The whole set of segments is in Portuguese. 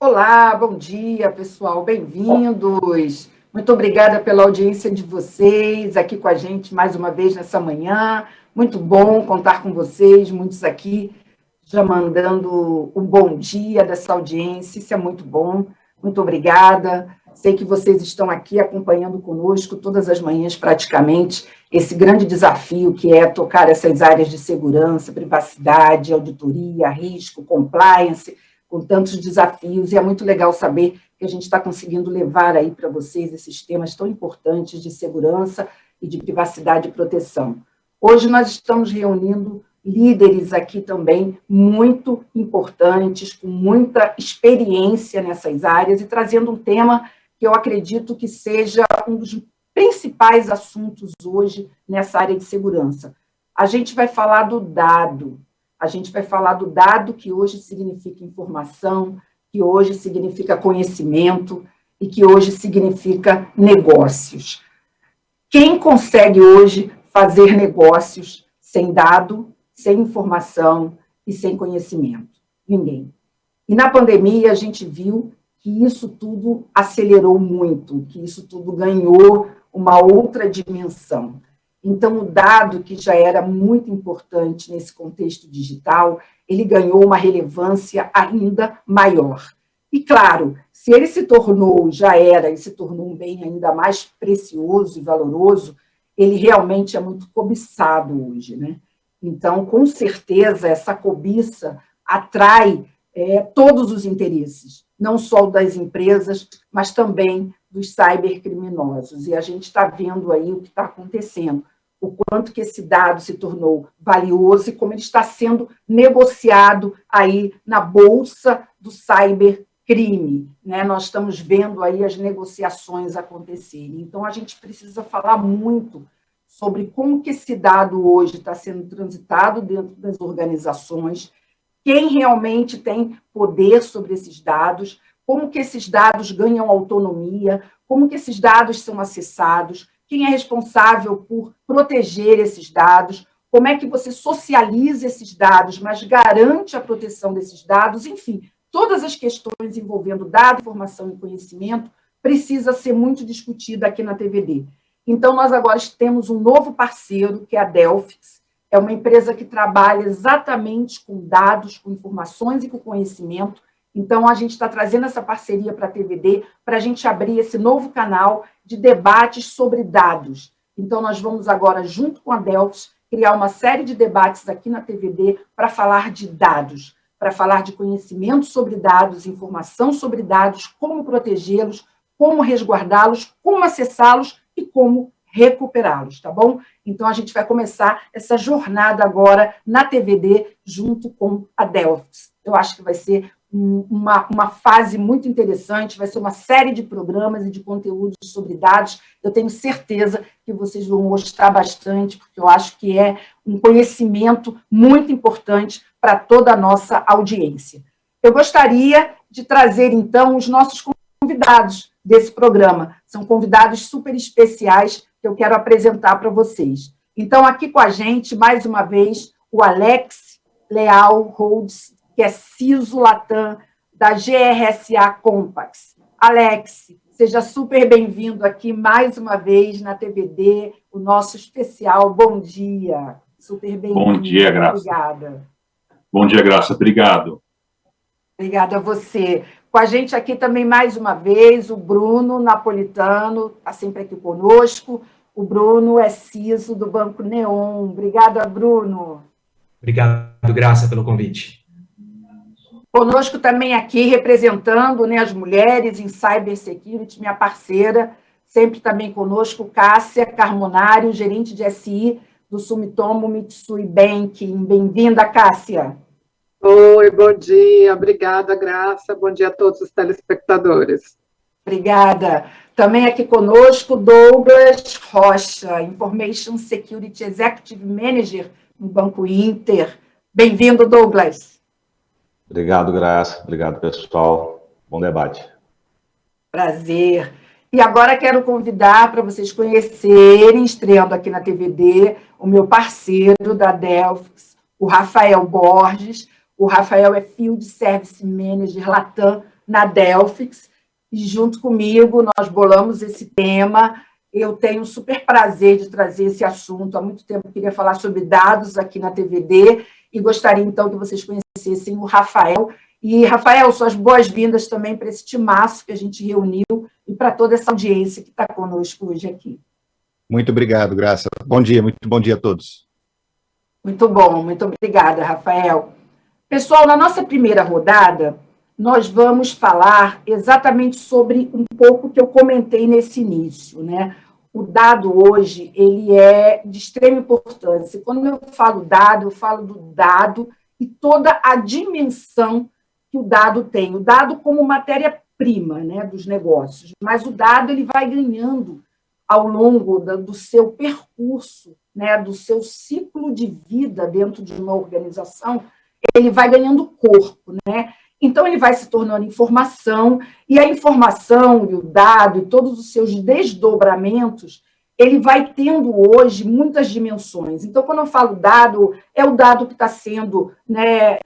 Olá, bom dia, pessoal, bem-vindos. Muito obrigada pela audiência de vocês aqui com a gente mais uma vez nessa manhã. Muito bom contar com vocês, muitos aqui já mandando um bom dia dessa audiência, isso é muito bom. Muito obrigada. Sei que vocês estão aqui acompanhando conosco todas as manhãs, praticamente, esse grande desafio que é tocar essas áreas de segurança, privacidade, auditoria, risco, compliance, com tantos desafios, e é muito legal saber que a gente está conseguindo levar aí para vocês esses temas tão importantes de segurança e de privacidade e proteção. Hoje nós estamos reunindo líderes aqui também muito importantes, com muita experiência nessas áreas e trazendo um tema que eu acredito que seja um dos principais assuntos hoje nessa área de segurança. A gente vai falar do dado. A gente vai falar do dado, que hoje significa informação, que hoje significa conhecimento e que hoje significa negócios. Quem consegue hoje fazer negócios sem dado, sem informação e sem conhecimento? Ninguém. E na pandemia a gente viu que isso tudo acelerou muito, que isso tudo ganhou uma outra dimensão. Então, o dado, que já era muito importante nesse contexto digital, ele ganhou uma relevância ainda maior. E, claro, se ele se tornou, já era, e se tornou um bem ainda mais precioso e valoroso, ele realmente é muito cobiçado hoje, né? Então, com certeza, essa cobiça atrai todos os interesses, não só das empresas, mas também dos cybercriminosos. E a gente está vendo aí o que está acontecendo, o quanto que esse dado se tornou valioso e como ele está sendo negociado aí na bolsa do cybercrime, né? Nós estamos vendo aí as negociações acontecerem. Então, a gente precisa falar muito sobre como que esse dado hoje está sendo transitado dentro das organizações, quem realmente tem poder sobre esses dados, como que esses dados ganham autonomia, como que esses dados são acessados, quem é responsável por proteger esses dados, como é que você socializa esses dados, mas garante a proteção desses dados, enfim, todas as questões envolvendo dado, informação e conhecimento precisa ser muito discutida aqui na TVD. Então, nós agora temos um novo parceiro, que é a Delphix, é uma empresa que trabalha exatamente com dados, com informações e com conhecimento. Então, a gente está trazendo essa parceria para a TVD para a gente abrir esse novo canal de debates sobre dados. Então, nós vamos agora, junto com a Delphix, criar uma série de debates aqui na TVD para falar de dados, para falar de conhecimento sobre dados, informação sobre dados, como protegê-los, como resguardá-los, como acessá-los e como recuperá-los, tá bom? Então, a gente vai começar essa jornada agora na TVD junto com a Delphix. Eu acho que vai ser uma fase muito interessante, vai ser uma série de programas e de conteúdos sobre dados. Eu tenho certeza que vocês vão gostar bastante, porque eu acho que é um conhecimento muito importante para toda a nossa audiência. Eu gostaria de trazer, então, os nossos convidados desse programa. São convidados super especiais que eu quero apresentar para vocês. Então, aqui com a gente, mais uma vez, o Alex Leal Rhodes, que é CISO Latam da GRSA Compass. Alex, seja super bem-vindo aqui mais uma vez na TVD, o nosso especial. Bom dia. Super bem-vindo. Bom dia, Graça. Obrigada. Bom dia, Graça. Obrigado. Obrigada a você. Com a gente aqui também, mais uma vez, o Bruno Napolitano, está sempre aqui conosco. O Bruno é CISO do Banco Neon. Obrigada, Bruno. Obrigado, Graça, pelo convite. Conosco também aqui, representando, né, as mulheres em Cybersecurity, minha parceira, sempre também conosco, Cássia Carmonário, gerente de SI do Sumitomo Mitsui Banking. Bem-vinda, Cássia. Oi, bom dia, obrigada, Graça, bom dia a todos os telespectadores. Obrigada. Também aqui conosco, Douglas Rocha, Information Security Executive Manager no Banco Inter. Bem-vindo, Douglas. Obrigado, Graça. Obrigado, pessoal. Bom debate. Prazer. E agora quero convidar para vocês conhecerem, estreando aqui na TVD, o meu parceiro da Delphix, o Rafael Borges. O Rafael é Field Service Manager Latam na Delphix, e junto comigo nós bolamos esse tema. Eu tenho um super prazer de trazer esse assunto. Há muito tempo eu queria falar sobre dados aqui na TVD, e gostaria, então, que vocês conhecessem o Rafael. E, Rafael, suas boas-vindas também para esse timaço que a gente reuniu e para toda essa audiência que está conosco hoje aqui. Muito obrigado, Graça. Bom dia, muito bom dia a todos. Muito bom, muito obrigada, Rafael. Pessoal, na nossa primeira rodada, nós vamos falar exatamente sobre um pouco que eu comentei nesse início, né? O dado hoje, ele é de extrema importância. Quando eu falo dado, eu falo do dado e toda a dimensão que o dado tem. O dado como matéria-prima, né, dos negócios. Mas o dado, ele vai ganhando ao longo do seu percurso, né, do seu ciclo de vida dentro de uma organização, ele vai ganhando corpo, né? Então, ele vai se tornando informação, e a informação e o dado e todos os seus desdobramentos, ele vai tendo hoje muitas dimensões. Então, quando eu falo dado, é o dado que está sendo, né,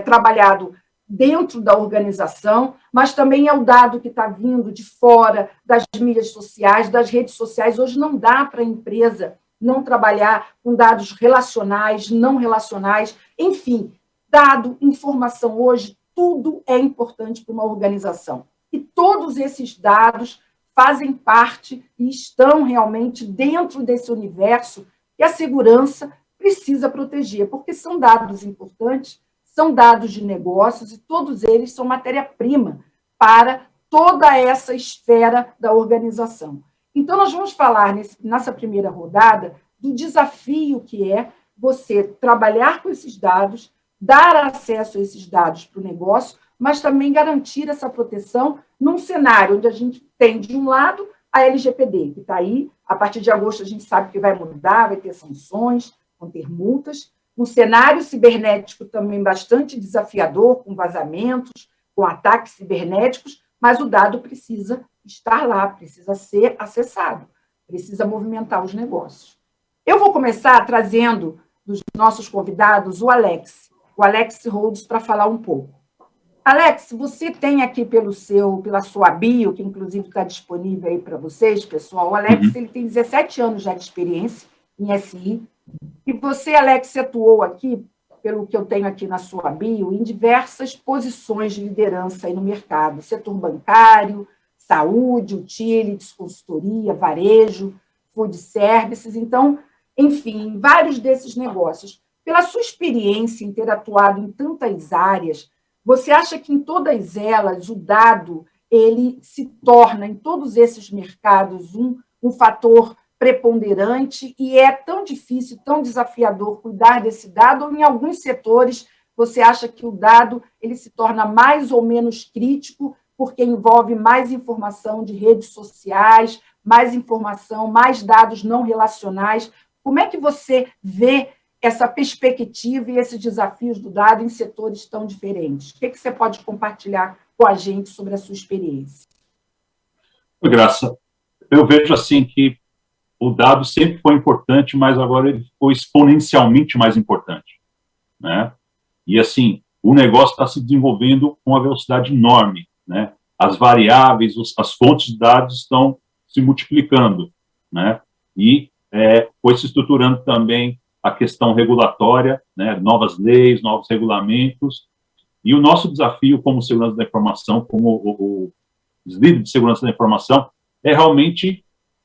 trabalhado dentro da organização, mas também é o dado que está vindo de fora, das mídias sociais, das redes sociais. Hoje não dá para a empresa não trabalhar com dados relacionais, não relacionais, enfim, dado, informação hoje, tudo é importante para uma organização. E todos esses dados fazem parte e estão realmente dentro desse universo que a segurança precisa proteger, porque são dados importantes, são dados de negócios e todos eles são matéria-prima para toda essa esfera da organização. Então, nós vamos falar nessa primeira rodada do desafio que é você trabalhar com esses dados, dar acesso a esses dados para o negócio, mas também garantir essa proteção num cenário onde a gente tem, de um lado, a LGPD, que está aí, a partir de agosto a gente sabe que vai mudar, vai ter sanções, vão ter multas, um cenário cibernético também bastante desafiador, com vazamentos, com ataques cibernéticos, mas o dado precisa estar lá, precisa ser acessado, precisa movimentar os negócios. Eu vou começar trazendo dos nossos convidados o Alex Rhodes, para falar um pouco. Alex, você tem aqui pela sua bio, que inclusive está disponível aí para vocês, pessoal. O Alex ele tem 17 anos já de experiência em SI, e você, Alex, atuou aqui, pelo que eu tenho aqui na sua bio, em diversas posições de liderança aí no mercado, setor bancário, saúde, utilities, consultoria, varejo, food services, então, enfim, vários desses negócios. Pela sua experiência em ter atuado em tantas áreas, você acha que em todas elas o dado ele se torna, em todos esses mercados, um fator preponderante e é tão difícil, tão desafiador cuidar desse dado, ou em alguns setores você acha que o dado ele se torna mais ou menos crítico porque envolve mais informação de redes sociais, mais informação, mais dados não relacionais? Como é que você vê essa perspectiva e esses desafios do dado em setores tão diferentes? O que você pode compartilhar com a gente sobre a sua experiência? Graça, eu vejo assim que o dado sempre foi importante, mas agora ele ficou exponencialmente mais importante, né? E assim, o negócio está se desenvolvendo com uma velocidade enorme, né? As variáveis, as fontes de dados estão se multiplicando, né? E foi se estruturando também a questão regulatória, né? Novas leis, novos regulamentos, e o nosso desafio como segurança da informação, como os líderes de segurança da informação, é realmente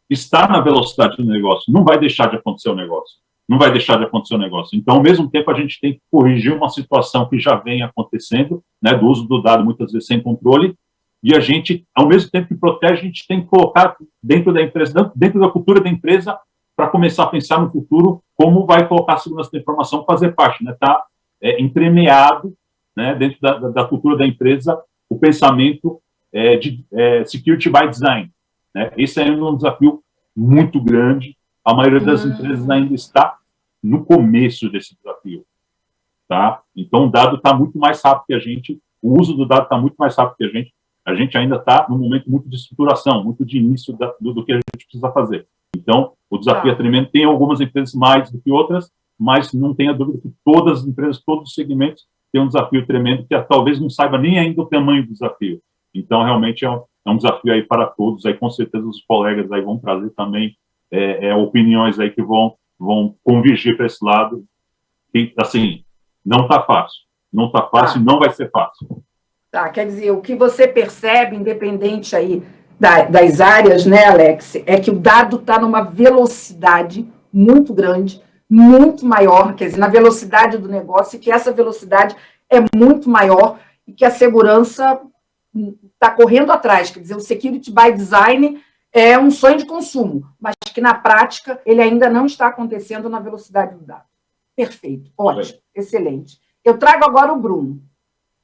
estar na velocidade do negócio. Não vai deixar de acontecer o negócio. Não vai deixar de acontecer o negócio. Então, ao mesmo tempo, a gente tem que corrigir uma situação que já vem acontecendo, né, do uso do dado, muitas vezes, sem controle, e a gente, ao mesmo tempo que protege, a gente tem que colocar dentro da empresa, dentro da cultura da empresa, para começar a pensar no futuro como vai colocar a segurança da informação fazer parte, né? Está entremeado, né, dentro da cultura da empresa, o pensamento de security by design, né? Esse é um desafio muito grande. A maioria das empresas ainda está no começo desse desafio, tá? Então, o dado está muito mais rápido que a gente, o uso do dado está muito mais rápido que a gente ainda está num momento muito de estruturação, muito de início do que a gente precisa fazer. Então, o desafio é tremendo. Tem algumas empresas mais do que outras, mas não tenha dúvida que todas as empresas, todos os segmentos têm um desafio tremendo que talvez não saiba nem ainda o tamanho do desafio. Então, realmente é um desafio aí para todos, aí com certeza os colegas aí vão trazer também opiniões aí que vão convergir para esse lado, e, assim, não está fácil, e não vai ser fácil. Tá, quer dizer, o que você percebe, independente aí das áreas, né, Alex, é que o dado está numa velocidade muito grande, muito maior, quer dizer, na velocidade do negócio, e que essa velocidade é muito maior e que a segurança está correndo atrás, quer dizer, o security by design é um sonho de consumo, mas que na prática ele ainda não está acontecendo na velocidade do dado. Perfeito, ótimo, excelente. Eu trago agora o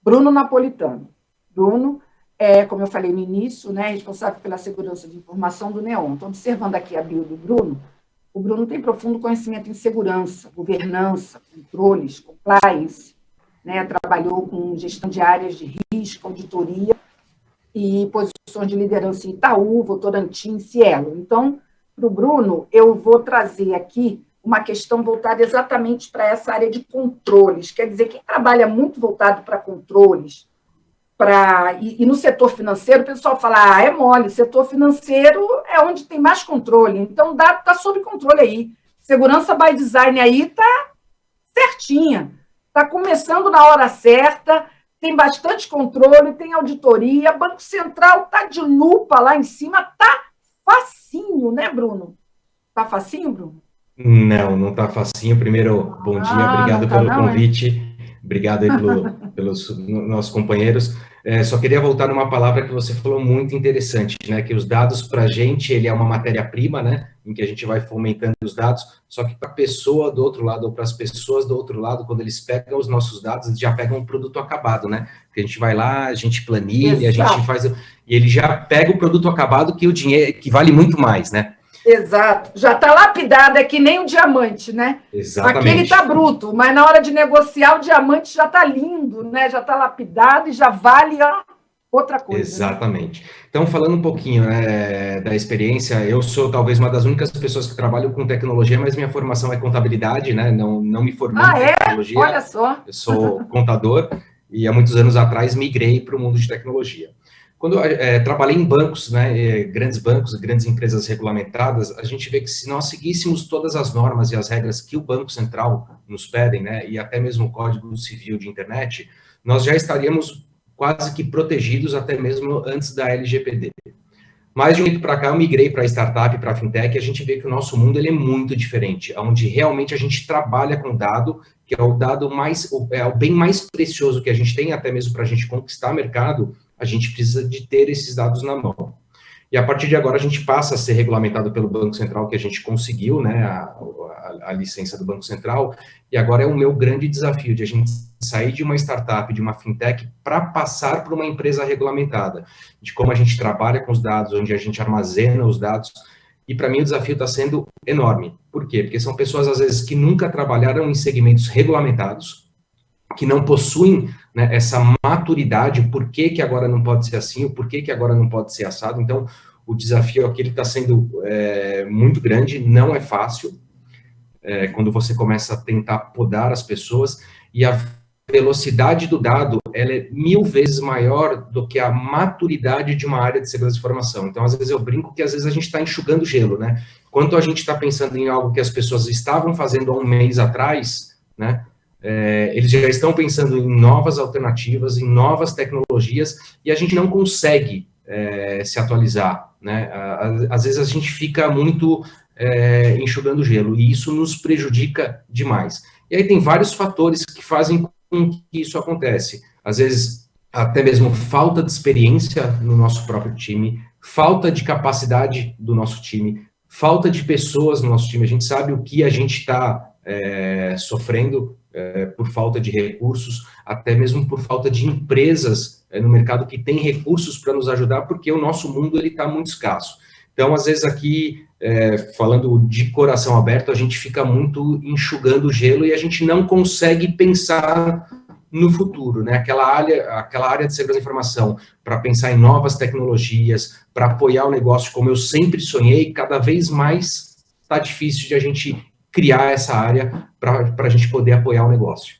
Bruno Napolitano. Bruno é, como eu falei no início, né, responsável pela segurança de informação do NEON. Estou observando aqui a bio do Bruno. O Bruno tem profundo conhecimento em segurança, governança, controles, compliance, né, trabalhou com gestão de áreas de risco, auditoria e posições de liderança em Itaú, Votorantim, Cielo. Então, para o Bruno, eu vou trazer aqui uma questão voltada exatamente para essa área de controles. Quer dizer, quem trabalha muito voltado para controles, e no setor financeiro, o pessoal fala, é mole, setor financeiro é onde tem mais controle, então o dado está sob controle aí. Segurança by design aí está certinha, está começando na hora certa, tem bastante controle, tem auditoria, Banco Central está de lupa lá em cima, está facinho, né, Bruno? Está facinho, Bruno? Não está facinho. Primeiro, bom dia, obrigado pelo convite, obrigado aí pelos nossos companheiros. Só queria voltar numa palavra que você falou muito interessante, né, que os dados para a gente, ele é uma matéria-prima, né, em que a gente vai fomentando os dados, só que para a pessoa do outro lado, ou para as pessoas do outro lado, quando eles pegam os nossos dados, eles já pegam um produto acabado, né, porque a gente vai lá, a gente planilha, Exato. A gente faz, e ele já pega o produto acabado que o dinheiro, que vale muito mais, né. Exato, já está lapidado, é que nem um diamante, né? Exatamente. Aquele está bruto, mas na hora de negociar o diamante já está lindo, né? Já está lapidado e já vale outra coisa. Exatamente. Né? Então, falando um pouquinho da experiência, eu sou talvez uma das únicas pessoas que trabalham com tecnologia, mas minha formação é contabilidade, né? Não me formei em tecnologia. Olha só. Eu sou contador e há muitos anos atrás migrei para o mundo de tecnologia. Quando eu trabalhei em bancos, né, grandes bancos, grandes empresas regulamentadas, a gente vê que se nós seguíssemos todas as normas e as regras que o Banco Central nos pedem, né, e até mesmo o Código Civil de Internet, nós já estaríamos quase que protegidos até mesmo antes da LGPD. Mas de um tempo para cá eu migrei para startup, para fintech, e a gente vê que o nosso mundo ele é muito diferente, onde realmente a gente trabalha com dado, que é o dado mais, é o bem mais precioso que a gente tem, até mesmo para a gente conquistar mercado, a gente precisa de ter esses dados na mão. E a partir de agora a gente passa a ser regulamentado pelo Banco Central, que a gente conseguiu, né, a licença do Banco Central, e agora é o meu grande desafio de a gente sair de uma startup, de uma fintech, para passar para uma empresa regulamentada, de como a gente trabalha com os dados, onde a gente armazena os dados, e para mim o desafio está sendo enorme. Por quê? Porque são pessoas, às vezes, que nunca trabalharam em segmentos regulamentados, que não possuem, né, essa maturidade, o porquê que agora não pode ser assim, o porquê que agora não pode ser assado. Então, o desafio aqui está sendo muito grande, não é fácil, quando você começa a tentar podar as pessoas, e a velocidade do dado, ela é 1000 vezes maior do que a maturidade de uma área de segurança de informação. Então, às vezes eu brinco que às vezes a gente está enxugando gelo, né? Enquanto a gente está pensando em algo que as pessoas estavam fazendo há um mês atrás, né? Eles já estão pensando em novas alternativas, em novas tecnologias, e a gente não consegue se atualizar, né? Às vezes a gente fica muito enxugando gelo, e isso nos prejudica demais. E aí tem vários fatores que fazem com que isso acontece. Às vezes, até mesmo falta de experiência no nosso próprio time, falta de capacidade do nosso time, falta de pessoas no nosso time. A gente sabe o que a gente está sofrendo por falta de recursos, até mesmo por falta de empresas no mercado que têm recursos para nos ajudar, porque o nosso mundo está muito escasso. Então, às vezes aqui, falando de coração aberto, a gente fica muito enxugando o gelo e a gente não consegue pensar no futuro, né? Aquela área de segurança da informação, para pensar em novas tecnologias, para apoiar o negócio como eu sempre sonhei, cada vez mais está difícil de a gente criar essa área para a gente poder apoiar o negócio.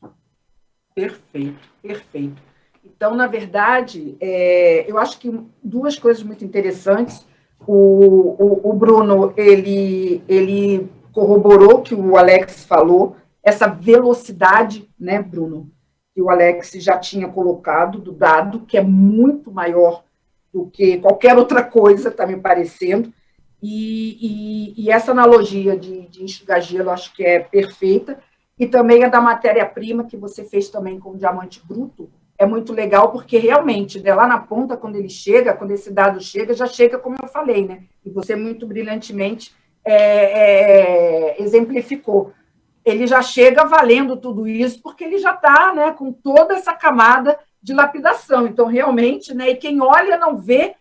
Perfeito, perfeito. Então, na verdade, eu acho que duas coisas muito interessantes. O Bruno, ele corroborou o que o Alex falou, essa velocidade, né, Bruno, que o Alex já tinha colocado do dado, que é muito maior do que qualquer outra coisa, está me parecendo, e essa analogia de enxugar gelo, acho que é perfeita, e também a da matéria-prima, que você fez também com o diamante bruto, é muito legal, porque realmente, né, lá na ponta, quando ele chega, quando esse dado chega, já chega, como eu falei, né? E você muito brilhantemente exemplificou. Ele já chega valendo tudo isso, porque ele já está, né, com toda essa camada de lapidação. Então, realmente, né, e quem olha não vê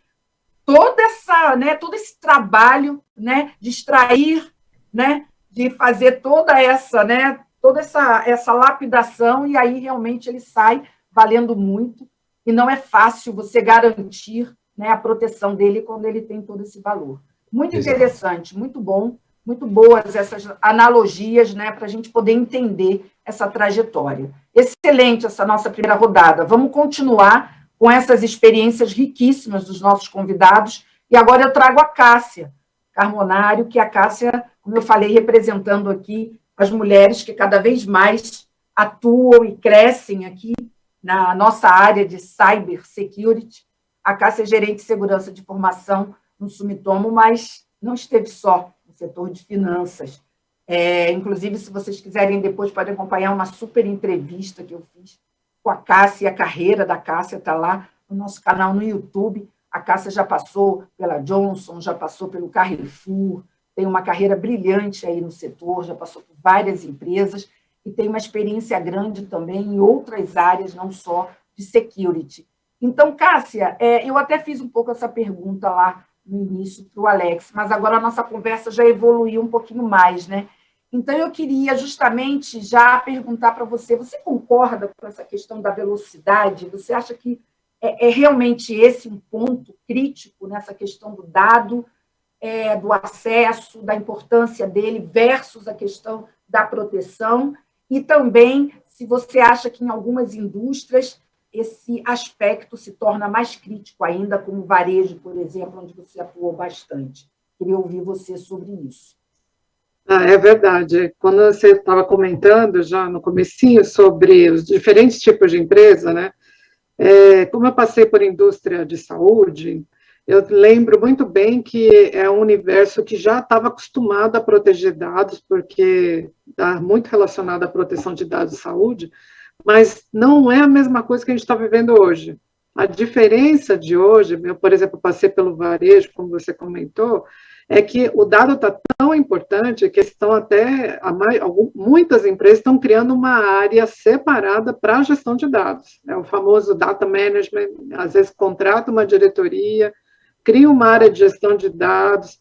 toda essa, né, todo esse trabalho, né, de extrair, né, de fazer toda essa, né, toda essa lapidação, e aí realmente ele sai valendo muito, e não é fácil você garantir, né, a proteção dele quando ele tem todo esse valor. Muito interessante, muito bom, muito boas essas analogias, né, para a gente poder entender essa trajetória. Excelente essa nossa primeira rodada. Vamos continuar com essas experiências riquíssimas dos nossos convidados, e agora eu trago a Cássia Carmonário, que a Cássia, como eu falei, representando aqui as mulheres que cada vez mais atuam e crescem aqui na nossa área de cybersecurity. A Cássia é gerente de segurança de informação no Sumitomo, mas não esteve só no setor de finanças. Inclusive, se vocês quiserem depois, podem acompanhar uma super entrevista que eu fiz com a Cássia, e a carreira da Cássia está lá no nosso canal no YouTube. A Cássia já passou pela Johnson, já passou pelo Carrefour, tem uma carreira brilhante aí no setor, já passou por várias empresas, e tem uma experiência grande também em outras áreas, não só de security. Então, Cássia, eu até fiz um pouco essa pergunta lá no início para o Alex, mas agora a nossa conversa já evoluiu um pouquinho mais, né? Então, eu queria justamente já perguntar para você, você concorda com essa questão da velocidade? Você acha que é realmente esse um ponto crítico nessa questão do dado, do acesso, da importância dele versus a questão da proteção? E também, se você acha que em algumas indústrias esse aspecto se torna mais crítico ainda, como o varejo, por exemplo, onde você atuou bastante. Queria ouvir você sobre isso. É verdade. Quando você estava comentando já no comecinho sobre os diferentes tipos de empresa, né? Como eu passei por indústria de saúde, eu lembro muito bem que é um universo que já estava acostumado a proteger dados, porque está muito relacionado à proteção de dados de saúde, mas não é a mesma coisa que a gente está vivendo hoje. A diferença de hoje, eu, por exemplo, passei pelo varejo, como você comentou, é que o dado está tão importante que estão muitas empresas estão criando uma área separada para a gestão de dados. É o famoso data management, às vezes contrata uma diretoria, cria uma área de gestão de dados.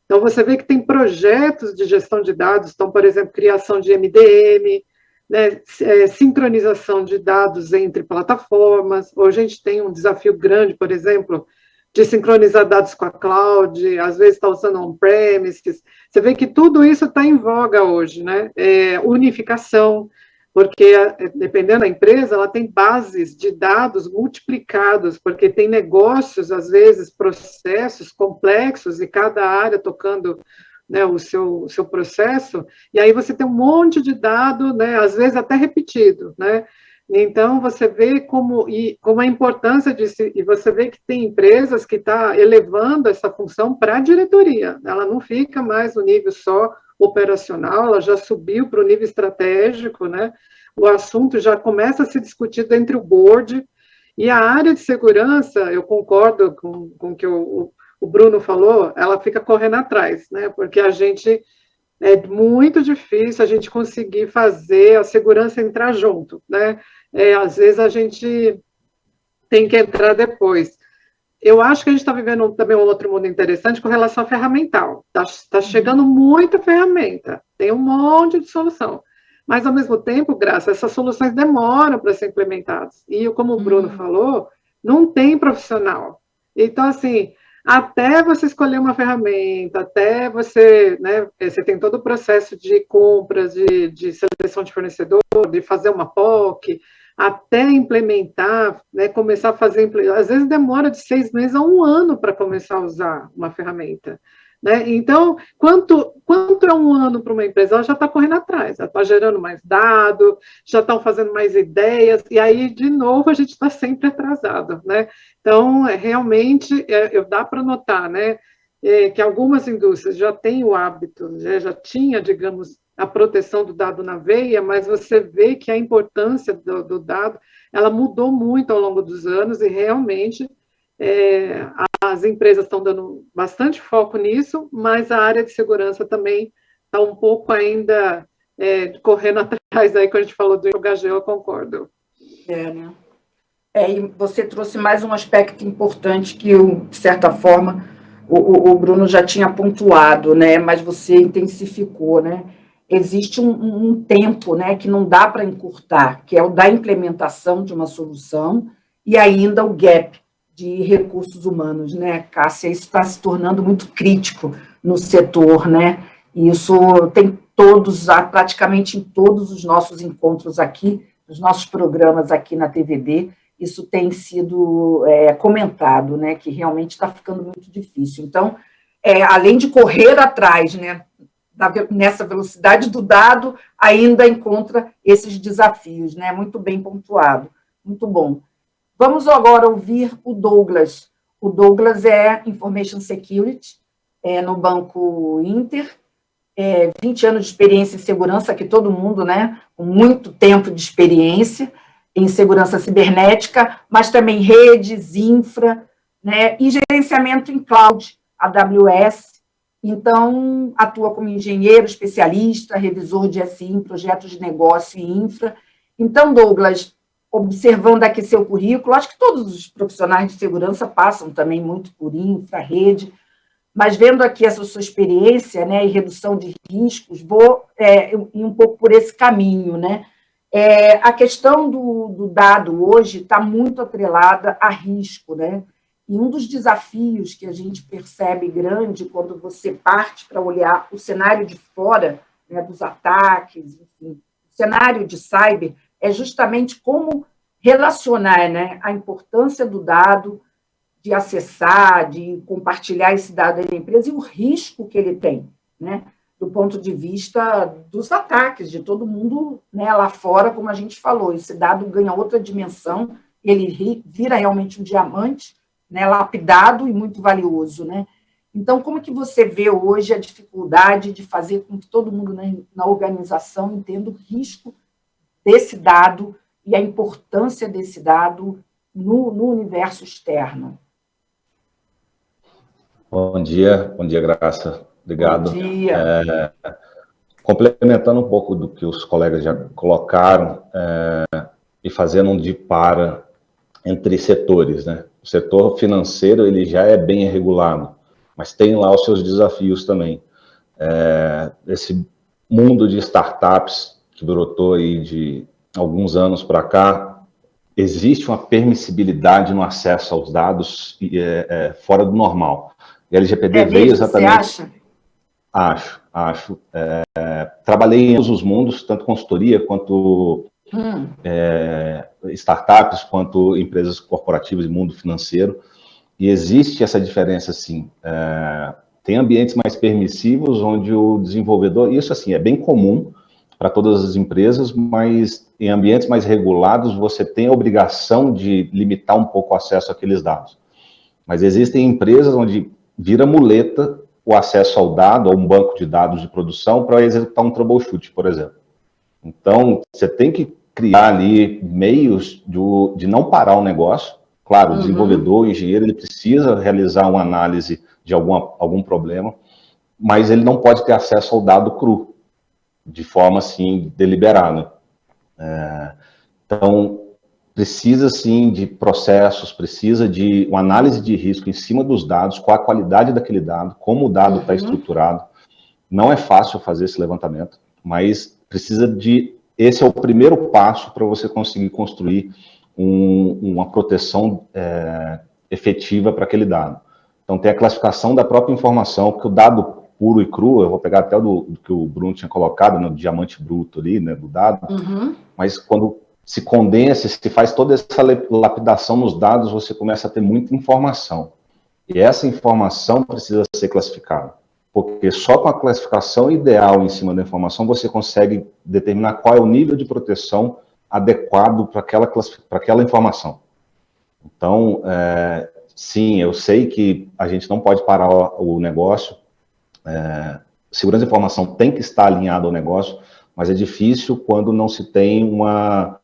Então, você vê que tem projetos de gestão de dados, então, por exemplo, criação de MDM, né, sincronização de dados entre plataformas. Hoje a gente tem um desafio grande, por exemplo, de sincronizar dados com a cloud, às vezes está usando on-premises. Você vê que tudo isso está em voga hoje, né? Unificação, porque dependendo da empresa, ela tem bases de dados multiplicados, porque tem negócios, às vezes, processos complexos, e cada área tocando, né, o seu processo, e aí você tem um monte de dado, né, às vezes até repetido, né? Então, você vê como a importância disso, e você vê que tem empresas que estão elevando essa função para a diretoria, ela não fica mais no nível só operacional, ela já subiu para o nível estratégico, né? O assunto já começa a ser discutido entre o board, e a área de segurança, eu concordo com o que o Bruno falou, ela fica correndo atrás, né? Porque é muito difícil a gente conseguir fazer a segurança entrar junto, né? Às vezes a gente tem que entrar depois. Eu acho que a gente está vivendo também um outro mundo interessante com relação à ferramental. Está chegando muita ferramenta, tem um monte de solução. Mas, ao mesmo tempo, Graça, essas soluções demoram para ser implementadas. E, como o Bruno falou, não tem profissional. Então, assim, até você escolher uma ferramenta, até você, né, você tem todo o processo de compras, de seleção de fornecedor, de fazer uma POC, até implementar, né, começar a fazer, às vezes demora de 6 meses a 1 ano para começar a usar uma ferramenta. Né? Então, quanto é 1 ano para uma empresa? Ela já está correndo atrás, ela está gerando mais dados, já estão fazendo mais ideias, e aí, de novo, a gente está sempre atrasado. Né? Então, realmente, dá para notar, né, que algumas indústrias já têm o hábito, já tinha, digamos, a proteção do dado na veia, mas você vê que a importância do dado, ela mudou muito ao longo dos anos, e realmente as empresas estão dando bastante foco nisso, mas a área de segurança também está um pouco ainda correndo atrás, aí quando a gente falou do HG, eu concordo. Né? E você trouxe mais um aspecto importante que, de certa forma, o Bruno já tinha pontuado, né? Mas você intensificou, né? Existe um tempo, né, que não dá para encurtar, que é o da implementação de uma solução e ainda o gap de recursos humanos, né, Cássia? Isso está se tornando muito crítico no setor, né? E isso tem praticamente em todos os nossos encontros aqui, nos nossos programas aqui na TVD, isso tem sido comentado, né, que realmente está ficando muito difícil. Então, além de correr atrás, né, nessa velocidade do dado, ainda encontra esses desafios, né? Muito bem pontuado, muito bom. Vamos agora ouvir o Douglas. O Douglas é Information Security no Banco Inter, 20 anos de experiência em segurança, que todo mundo, né, com muito tempo de experiência em segurança cibernética, mas também redes, infra, né, e gerenciamento em cloud, AWS. Então, atua como engenheiro, especialista, revisor de SI em projetos de negócio e infra. Então, Douglas, observando aqui seu currículo, acho que todos os profissionais de segurança passam também muito por infra, rede, mas vendo aqui essa sua experiência, né, e redução de riscos, vou ir um pouco por esse caminho, né? A questão do dado hoje está muito atrelada a risco, né? E um dos desafios que a gente percebe grande quando você parte para olhar o cenário de fora, né, dos ataques, enfim, o cenário de cyber, é justamente como relacionar, né, a importância do dado, de acessar, de compartilhar esse dado da empresa e o risco que ele tem, né, do ponto de vista dos ataques, de todo mundo, né, lá fora, como a gente falou, esse dado ganha outra dimensão, ele vira realmente um diamante, né, lapidado e muito valioso, né? Então, como que você vê hoje a dificuldade de fazer com que todo mundo na organização entenda o risco desse dado e a importância desse dado no universo externo? Bom dia, Graça. Obrigado. Bom dia. Complementando um pouco do que os colegas já colocaram e fazendo um dipara entre setores, né? O setor financeiro ele já é bem regulado, mas tem lá os seus desafios também. Esse mundo de startups que brotou aí de alguns anos para cá, existe uma permissibilidade no acesso aos dados fora do normal. E a LGPD veio exatamente... Você acha? Acho. Trabalhei em todos os mundos, tanto consultoria quanto startups, quanto empresas corporativas e mundo financeiro, e existe essa diferença, sim. Tem ambientes mais permissivos, onde o desenvolvedor, isso assim, é bem comum para todas as empresas, mas em ambientes mais regulados, você tem a obrigação de limitar um pouco o acesso àqueles dados. Mas existem empresas onde vira muleta o acesso ao dado, a um banco de dados de produção, para executar um troubleshoot, por exemplo. Então, você tem que criar ali meios de não parar o negócio. Claro, o desenvolvedor, o engenheiro, ele precisa realizar uma análise de algum problema, mas ele não pode ter acesso ao dado cru, de forma, assim, deliberada. Então, precisa, sim, de processos, precisa de uma análise de risco em cima dos dados, qual a qualidade daquele dado, como o dado está estruturado. Não é fácil fazer esse levantamento, mas precisa de... Esse é o primeiro passo para você conseguir construir uma proteção efetiva para aquele dado. Então, tem a classificação da própria informação, porque o dado puro e cru, eu vou pegar até do que o Bruno tinha colocado, no diamante bruto ali, né, do dado, mas quando se condensa, se faz toda essa lapidação nos dados, você começa a ter muita informação. E essa informação precisa ser classificada, porque só com a classificação ideal em cima da informação você consegue determinar qual é o nível de proteção adequado para aquela informação. Então, sim, eu sei que a gente não pode parar o negócio, segurança de informação tem que estar alinhada ao negócio, mas é difícil quando não se tem uma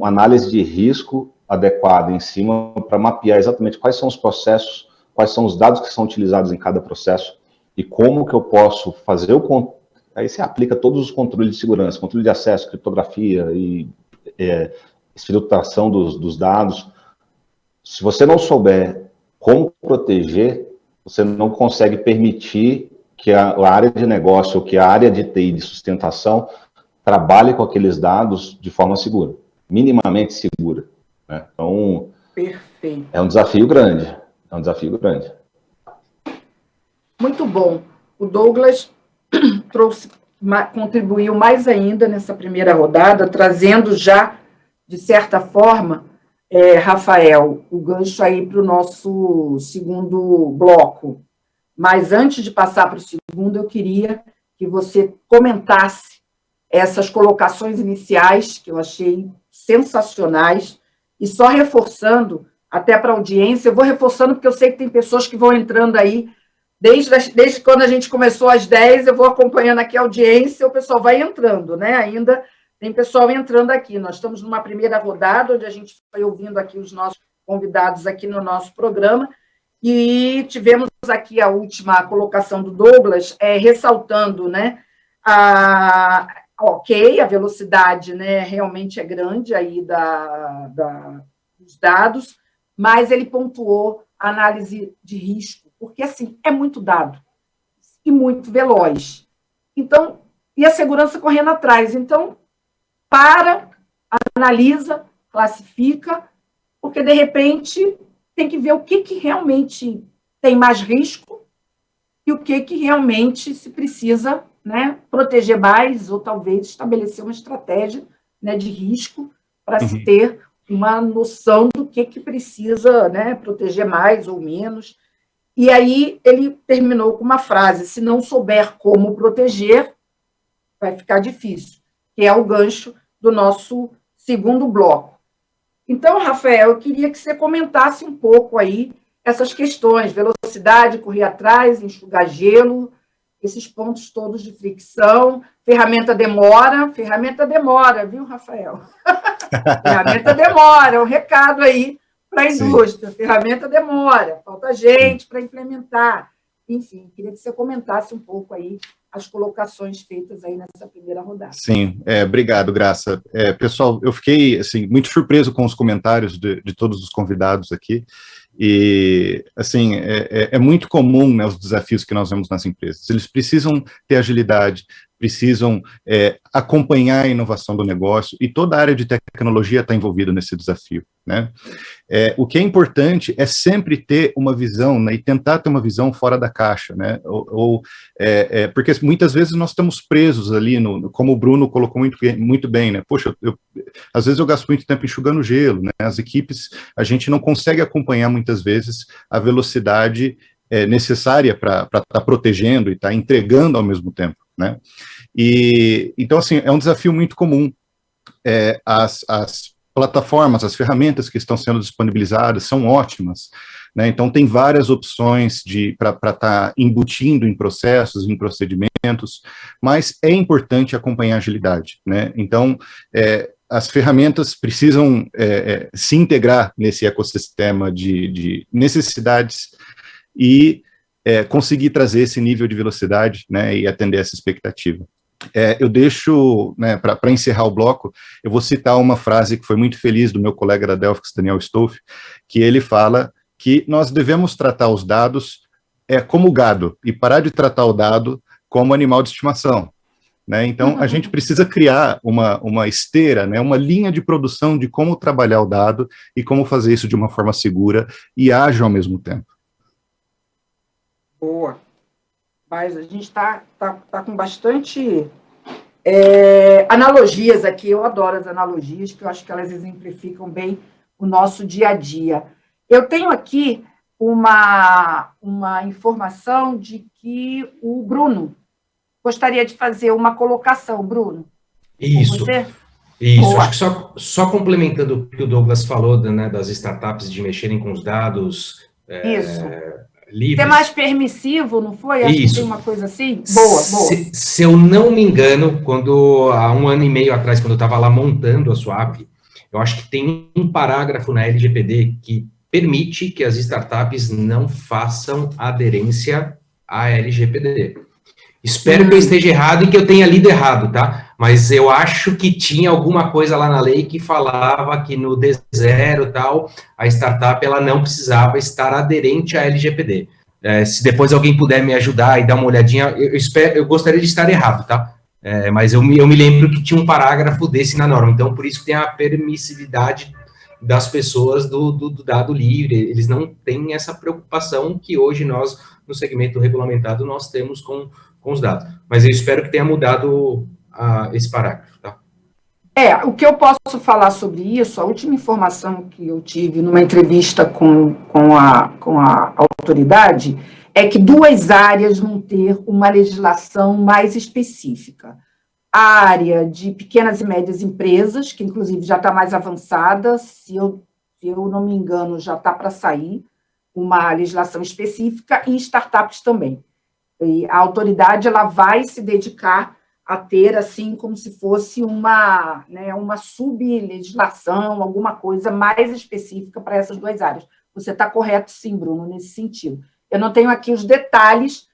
análise de risco adequada em cima para mapear exatamente quais são os processos, quais são os dados que são utilizados em cada processo e como que eu posso fazer aí você aplica todos os controles de segurança, controle de acesso, criptografia e filtração dos dados. Se você não souber como proteger, você não consegue permitir que a área de negócio ou que a área de TI de sustentação trabalhe com aqueles dados de forma segura, minimamente segura, né? Então, Perfeito. é um desafio grande, é um desafio grande. Muito bom. O Douglas contribuiu mais ainda nessa primeira rodada, trazendo já, de certa forma, Rafael, o gancho aí para o nosso segundo bloco. Mas antes de passar para o segundo, eu queria que você comentasse essas colocações iniciais, que eu achei sensacionais, e só reforçando, até para a audiência, eu vou reforçando porque eu sei que tem pessoas que vão entrando aí, desde quando a gente começou às 10, eu vou acompanhando aqui a audiência, o pessoal vai entrando, né? Ainda tem pessoal entrando aqui. Nós estamos numa primeira rodada, onde a gente foi ouvindo aqui os nossos convidados aqui no nosso programa, e tivemos aqui a última colocação do Douglas, ressaltando, né, a velocidade, né, realmente é grande aí dos dados, mas ele pontuou a análise de risco, porque, assim, é muito dado e muito veloz. Então, e a segurança correndo atrás. Então, analisa, classifica, porque, de repente, tem que ver o que realmente tem mais risco e o que realmente se precisa, né, proteger mais ou talvez estabelecer uma estratégia, né, de risco para se ter uma noção do que precisa, né, proteger mais ou menos. E aí ele terminou com uma frase: se não souber como proteger, vai ficar difícil, que é o gancho do nosso segundo bloco. Então, Rafael, eu queria que você comentasse um pouco aí essas questões, velocidade, correr atrás, enxugar gelo, esses pontos todos de fricção, ferramenta demora, viu, Rafael? Ferramenta demora, um recado aí para a indústria, ferramenta demora, falta gente para implementar. Enfim, queria que você comentasse um pouco aí as colocações feitas aí nessa primeira rodada. Sim, obrigado, Graça. Pessoal, eu fiquei assim, muito surpreso com os comentários de todos os convidados aqui, e assim, é muito comum, né, os desafios que nós vemos nas empresas. Eles precisam ter agilidade, precisam acompanhar a inovação do negócio, e toda a área de tecnologia está envolvida nesse desafio, né? O que é importante é sempre ter uma visão, né, e tentar ter uma visão fora da caixa, né, porque muitas vezes nós estamos presos ali, como o Bruno colocou muito bem, né, poxa, às vezes eu gasto muito tempo enxugando gelo, né, as equipes, a gente não consegue acompanhar muitas vezes a velocidade necessária para estar protegendo e estar entregando ao mesmo tempo, né? E então, assim, é um desafio muito comum. As plataformas, as ferramentas que estão sendo disponibilizadas são ótimas, né? Então tem várias opções para estar embutindo em processos, em procedimentos, mas é importante acompanhar a agilidade, né? Então as ferramentas precisam se integrar nesse ecossistema de necessidades e conseguir trazer esse nível de velocidade, né, e atender essa expectativa. Eu deixo, né, para encerrar o bloco, eu vou citar uma frase que foi muito feliz do meu colega da Delphix, Daniel Stolf, que ele fala que nós devemos tratar os dados como gado, e parar de tratar o dado como animal de estimação, né? Então, a gente precisa criar uma esteira, né, uma linha de produção de como trabalhar o dado e como fazer isso de uma forma segura e ágil ao mesmo tempo. Boa. Mas a gente está com bastante analogias aqui. Eu adoro as analogias, que eu acho que elas exemplificam bem o nosso dia a dia. Eu tenho aqui uma informação de que o Bruno gostaria de fazer uma colocação. Bruno, Isso. você? Isso, Boa. acho que só complementando o que o Douglas falou, né, das startups de mexerem com os dados Isso. livres. Ser mais permissivo, não foi? Acho que tem uma coisa assim. Boa. Se eu não me engano, há 1 ano e meio atrás, quando eu estava lá montando a Swap, eu acho que tem um parágrafo na LGPD que permite que as startups não façam aderência à LGPD. Espero que eu esteja errado e que eu tenha lido errado, tá? Mas eu acho que tinha alguma coisa lá na lei que falava que no D0 e tal, a startup ela não precisava estar aderente à LGPD. Se depois alguém puder me ajudar e dar uma olhadinha, eu gostaria de estar errado, tá? Mas eu me lembro que tinha um parágrafo desse na norma, então por isso que tem a permissividade das pessoas do dado livre, eles não têm essa preocupação que hoje nós, no segmento regulamentado, nós temos com os dados. Mas eu espero que tenha mudado esse parágrafo, tá? O que eu posso falar sobre isso, a última informação que eu tive numa entrevista com a autoridade é que 2 áreas vão ter uma legislação mais específica. A área de pequenas e médias empresas, que inclusive já está mais avançada, se eu não me engano, já está para sair uma legislação específica, e startups também. E a autoridade ela vai se dedicar a ter, assim, como se fosse uma sub-legislação, alguma coisa mais específica para essas 2 áreas. Você está correto, sim, Bruno, nesse sentido. Eu não tenho aqui os detalhes,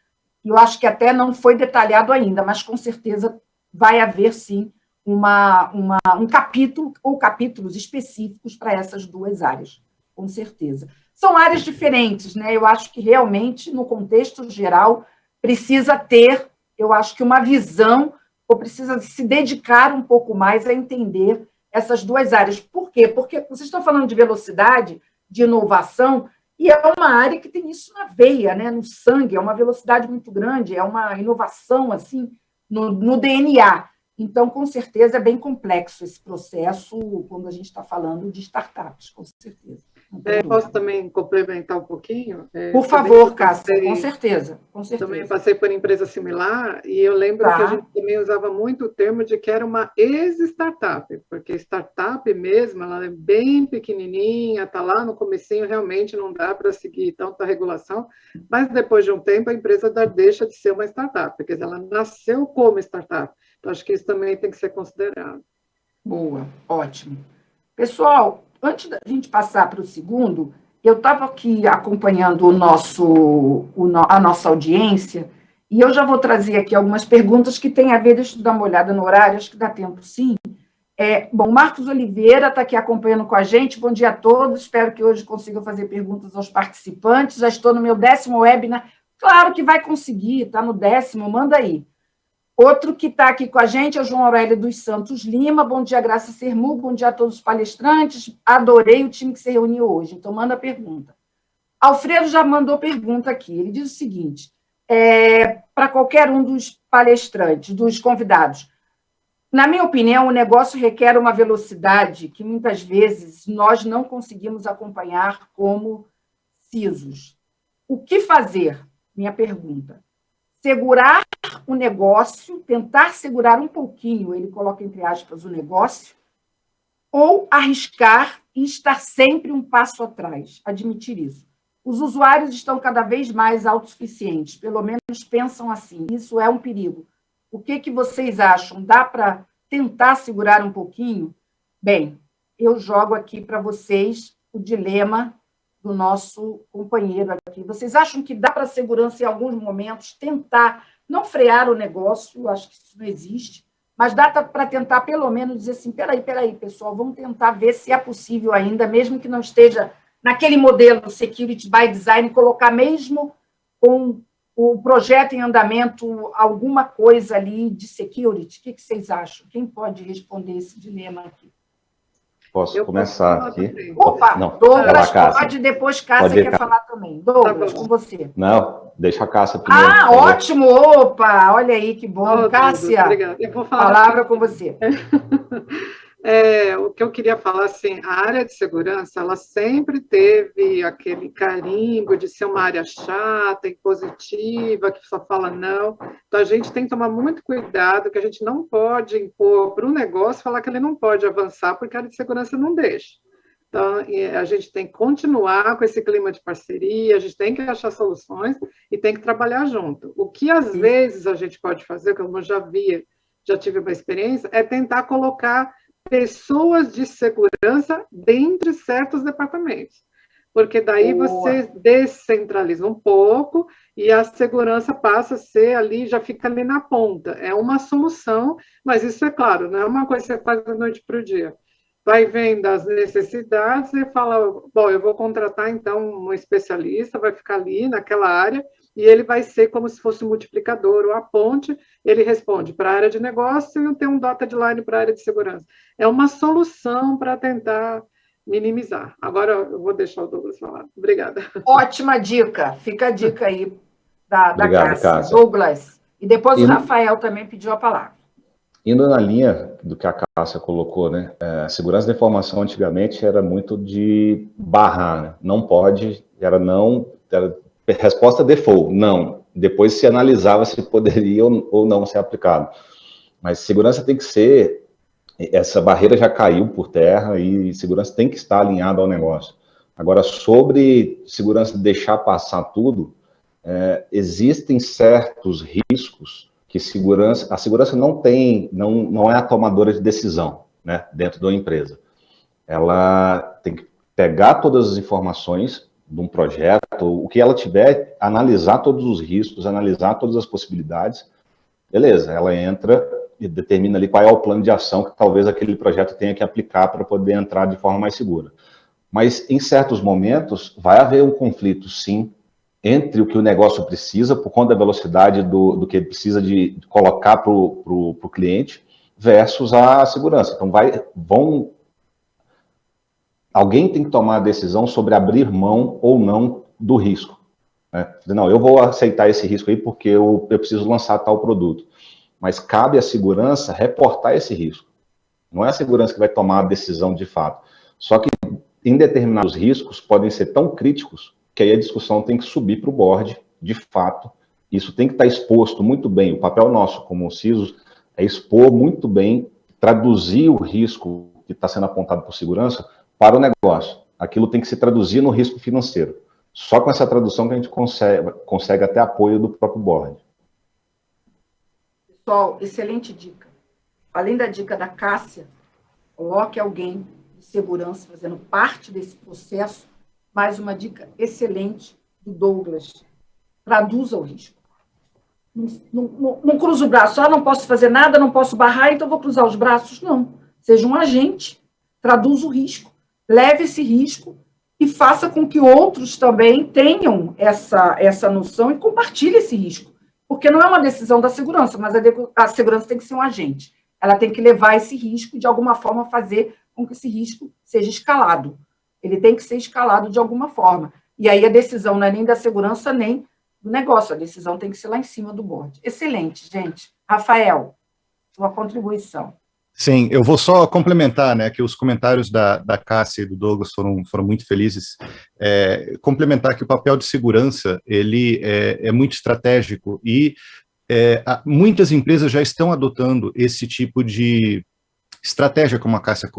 e eu acho que até não foi detalhado ainda, mas, com certeza, vai haver, sim, um capítulo ou capítulos específicos para essas 2 áreas, com certeza. São áreas diferentes, né? Eu acho que, realmente, no contexto geral, precisa ter, eu acho que uma visão, ou precisa se dedicar um pouco mais a entender essas 2 áreas. Por quê? Porque vocês estão falando de velocidade, de inovação, e é uma área que tem isso na veia, né, no sangue, é uma velocidade muito grande, é uma inovação assim no DNA. Então, com certeza, é bem complexo esse processo quando a gente está falando de startups, com certeza. Posso também complementar um pouquinho? Por favor, Cássia, com certeza. Também passei por empresa similar e eu lembro que a gente também usava muito o termo de que era uma ex-startup, porque startup mesmo, ela é bem pequenininha, está lá no comecinho, realmente não dá para seguir tanta regulação, mas depois de um tempo a empresa deixa de ser uma startup, porque ela nasceu como startup. Então, acho que isso também tem que ser considerado. Boa, ótimo. Pessoal, antes da gente passar para o segundo, eu estava aqui acompanhando a nossa audiência, e eu já vou trazer aqui algumas perguntas que têm a ver, deixa eu dar uma olhada no horário, acho que dá tempo sim. Bom, Marcos Oliveira está aqui acompanhando com a gente, bom dia a todos, espero que hoje consiga fazer perguntas aos participantes, já estou no meu 10º webinar, claro que vai conseguir, está no 10º, manda aí. Outro que está aqui com a gente é o João Aurélio dos Santos Lima. Bom dia, Graça Sermu. Bom dia a todos os palestrantes. Adorei o time que se reuniu hoje. Então, manda a pergunta. Alfredo já mandou pergunta aqui. Ele diz o seguinte, para qualquer um dos palestrantes, dos convidados. Na minha opinião, o negócio requer uma velocidade que, muitas vezes, nós não conseguimos acompanhar como CISOs. O que fazer? Minha pergunta. Segurar o negócio, tentar segurar um pouquinho, ele coloca entre aspas o negócio, ou arriscar e estar sempre um passo atrás, admitir isso. Os usuários estão cada vez mais autossuficientes, pelo menos pensam assim, isso é um perigo. O que vocês acham? Dá para tentar segurar um pouquinho? Bem, eu jogo aqui para vocês o dilema do nosso companheiro aqui. Vocês acham que dá para a segurança, em alguns momentos, tentar não frear o negócio? Eu acho que isso não existe, mas dá para tentar, pelo menos, dizer assim, peraí, pessoal, vamos tentar ver se é possível ainda, mesmo que não esteja naquele modelo Security by Design, colocar mesmo com o projeto em andamento alguma coisa ali de security. O que vocês acham? Quem pode responder esse dilema aqui? Posso começar aqui? Opa, Não, Douglas, Cássia. pode, depois Cássia Pode ir, quer Cássia. falar também. Douglas, Tá bom. com você. Não, deixa a Cássia primeiro. Ah, por favor. ótimo, opa, olha aí que bom. Oh, Cássia, obrigada. Eu vou falar palavra com você. O que eu queria falar, assim, a área de segurança, ela sempre teve aquele carimbo de ser uma área chata, impositiva, que só fala não. Então, a gente tem que tomar muito cuidado, que a gente não pode impor para o negócio falar que ele não pode avançar, porque a área de segurança não deixa. Então, a gente tem que continuar com esse clima de parceria, a gente tem que achar soluções e tem que trabalhar junto. O que, às vezes, a gente pode fazer, como eu já tive uma experiência, é tentar colocar pessoas de segurança dentre certos departamentos, porque daí você descentraliza um pouco e a segurança passa a ser ali, já fica ali na ponta. É uma solução, mas isso é claro, não é uma coisa que você faz da noite para o dia. Vai vendo as necessidades e fala, bom, eu vou contratar então um especialista, vai ficar ali naquela área, e ele vai ser como se fosse um multiplicador ou a ponte, ele responde para a área de negócio e tem um dotted line para a área de segurança. É uma solução para tentar minimizar. Agora eu vou deixar o Douglas falar. Obrigada. Ótima dica, fica a dica aí da Obrigado, Cássia. Douglas, e depois o Rafael também pediu a palavra. Indo na linha do que a Cássia colocou, né? Segurança da informação antigamente era muito de barrar, né? Não pode, era não, era resposta default, não. Depois se analisava se poderia ou não ser aplicado. Mas segurança tem que ser, essa barreira já caiu por terra e segurança tem que estar alinhada ao negócio. Agora, sobre segurança deixar passar tudo, existem certos riscos que a segurança não é a tomadora de decisão, né, dentro de uma empresa. Ela tem que pegar todas as informações de um projeto, o que ela tiver, analisar todos os riscos, analisar todas as possibilidades, beleza, ela entra e determina ali qual é o plano de ação que talvez aquele projeto tenha que aplicar para poder entrar de forma mais segura. Mas, em certos momentos, vai haver um conflito, sim, entre o que o negócio precisa, por conta da velocidade do que ele precisa de colocar para o cliente, versus a segurança. Então, alguém tem que tomar a decisão sobre abrir mão ou não do risco. Né? Não, eu vou aceitar esse risco aí porque eu preciso lançar tal produto. Mas cabe à segurança reportar esse risco. Não é a segurança que vai tomar a decisão de fato. Só que em determinados riscos podem ser tão críticos que aí a discussão tem que subir para o board, de fato. Isso tem que estar exposto muito bem. O papel nosso como CISOs é expor muito bem, traduzir o risco que está sendo apontado por segurança para o negócio. Aquilo tem que se traduzir no risco financeiro. Só com essa tradução que a gente consegue até apoio do próprio board. Pessoal, excelente dica. Além da dica da Cássia, coloque alguém de segurança fazendo parte desse processo. Mais uma dica excelente do Douglas. Traduza o risco. Não cruza o braço. Não posso fazer nada, não posso barrar, então vou cruzar os braços. Não. Seja um agente. Traduza o risco. Leve esse risco e faça com que outros também tenham essa noção e compartilhe esse risco. Porque não é uma decisão da segurança, mas a segurança tem que ser um agente. Ela tem que levar esse risco e, de alguma forma, fazer com que esse risco seja escalado. Ele tem que ser escalado de alguma forma. E aí a decisão não é nem da segurança, nem do negócio. A decisão tem que ser lá em cima do board. Excelente, gente. Rafael, sua contribuição. Sim, eu vou só complementar, né, que os comentários da Cássia e do Douglas foram muito felizes. Complementar que o papel de segurança, ele é muito estratégico e muitas empresas já estão adotando esse tipo de estratégia, como a Cássia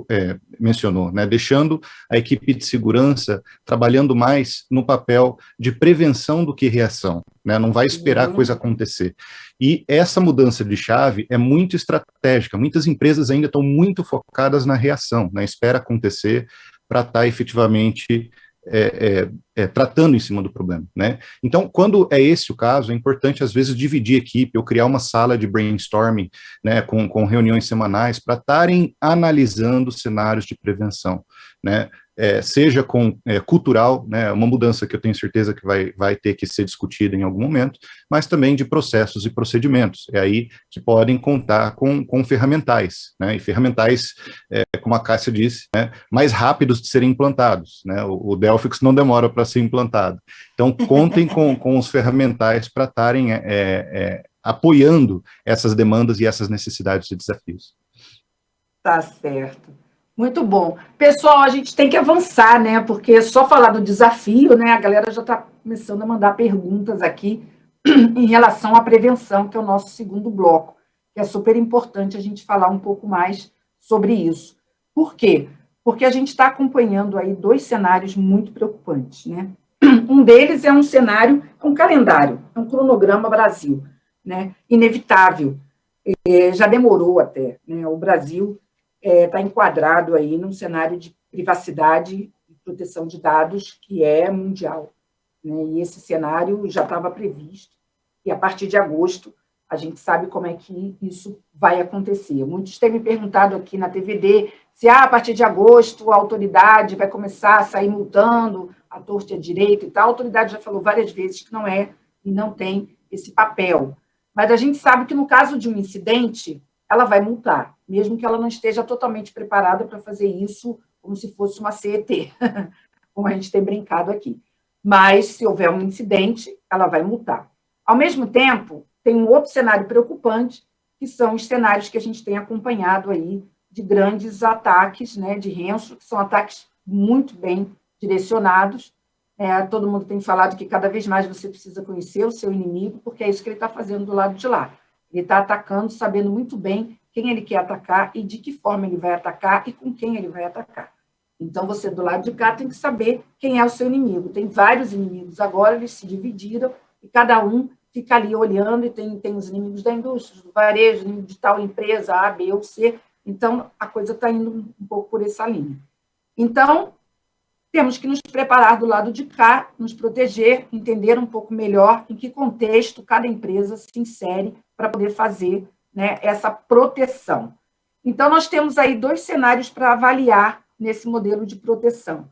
mencionou, né, deixando a equipe de segurança trabalhando mais no papel de prevenção do que reação, né, não vai esperar a coisa acontecer. E essa mudança de chave é muito estratégica, muitas empresas ainda estão muito focadas na reação, na espera acontecer para estar efetivamente tratando em cima do problema, né? Então, quando é esse o caso, é importante, às vezes, dividir a equipe ou criar uma sala de brainstorming, né, com reuniões semanais, para estarem analisando cenários de prevenção, né? Seja cultural, né, uma mudança que eu tenho certeza que vai ter que ser discutida em algum momento, mas também de processos e procedimentos. É aí que podem contar com ferramentais, né, e ferramentais como a Cássia disse, né, mais rápidos de serem implantados, né? O Delphix não demora para ser implantado. Então, contem com os ferramentais para estarem apoiando essas demandas e essas necessidades e desafios. Tá certo. Muito bom. Pessoal, a gente tem que avançar, né? Porque só falar do desafio, né? A galera já está começando a mandar perguntas aqui em relação à prevenção, que é o nosso segundo bloco, que é super importante a gente falar um pouco mais sobre isso. Por quê? Porque a gente está acompanhando aí 2 cenários muito preocupantes, né? Um deles é um cenário, um calendário, é um cronograma Brasil, né? Inevitável. Já demorou até, né? O Brasil está enquadrado aí num cenário de privacidade e proteção de dados que é mundial, né? E esse cenário já estava previsto, e a partir de agosto a gente sabe como é que isso vai acontecer. Muitos têm me perguntado aqui na TVD se a partir de agosto a autoridade vai começar a sair multando a torta e a direita e tal. A autoridade já falou várias vezes que não é e não tem esse papel. Mas a gente sabe que no caso de um incidente, ela vai multar, mesmo que ela não esteja totalmente preparada para fazer isso como se fosse uma CET, como a gente tem brincado aqui. Mas, se houver um incidente, ela vai multar. Ao mesmo tempo, tem um outro cenário preocupante, que são os cenários que a gente tem acompanhado aí de grandes ataques, né, de ranço, que são ataques muito bem direcionados. Todo mundo tem falado que cada vez mais você precisa conhecer o seu inimigo, porque é isso que ele está fazendo do lado de lá. Ele está atacando, sabendo muito bem quem ele quer atacar e de que forma ele vai atacar e com quem ele vai atacar. Então, você do lado de cá tem que saber quem é o seu inimigo. Tem vários inimigos agora, eles se dividiram e cada um fica ali olhando e tem os inimigos da indústria, do varejo, inimigo de tal empresa, A, B ou C. Então, a coisa está indo um pouco por essa linha. Então, temos que nos preparar do lado de cá, nos proteger, entender um pouco melhor em que contexto cada empresa se insere para poder fazer, né, essa proteção. Então, nós temos aí 2 cenários para avaliar nesse modelo de proteção.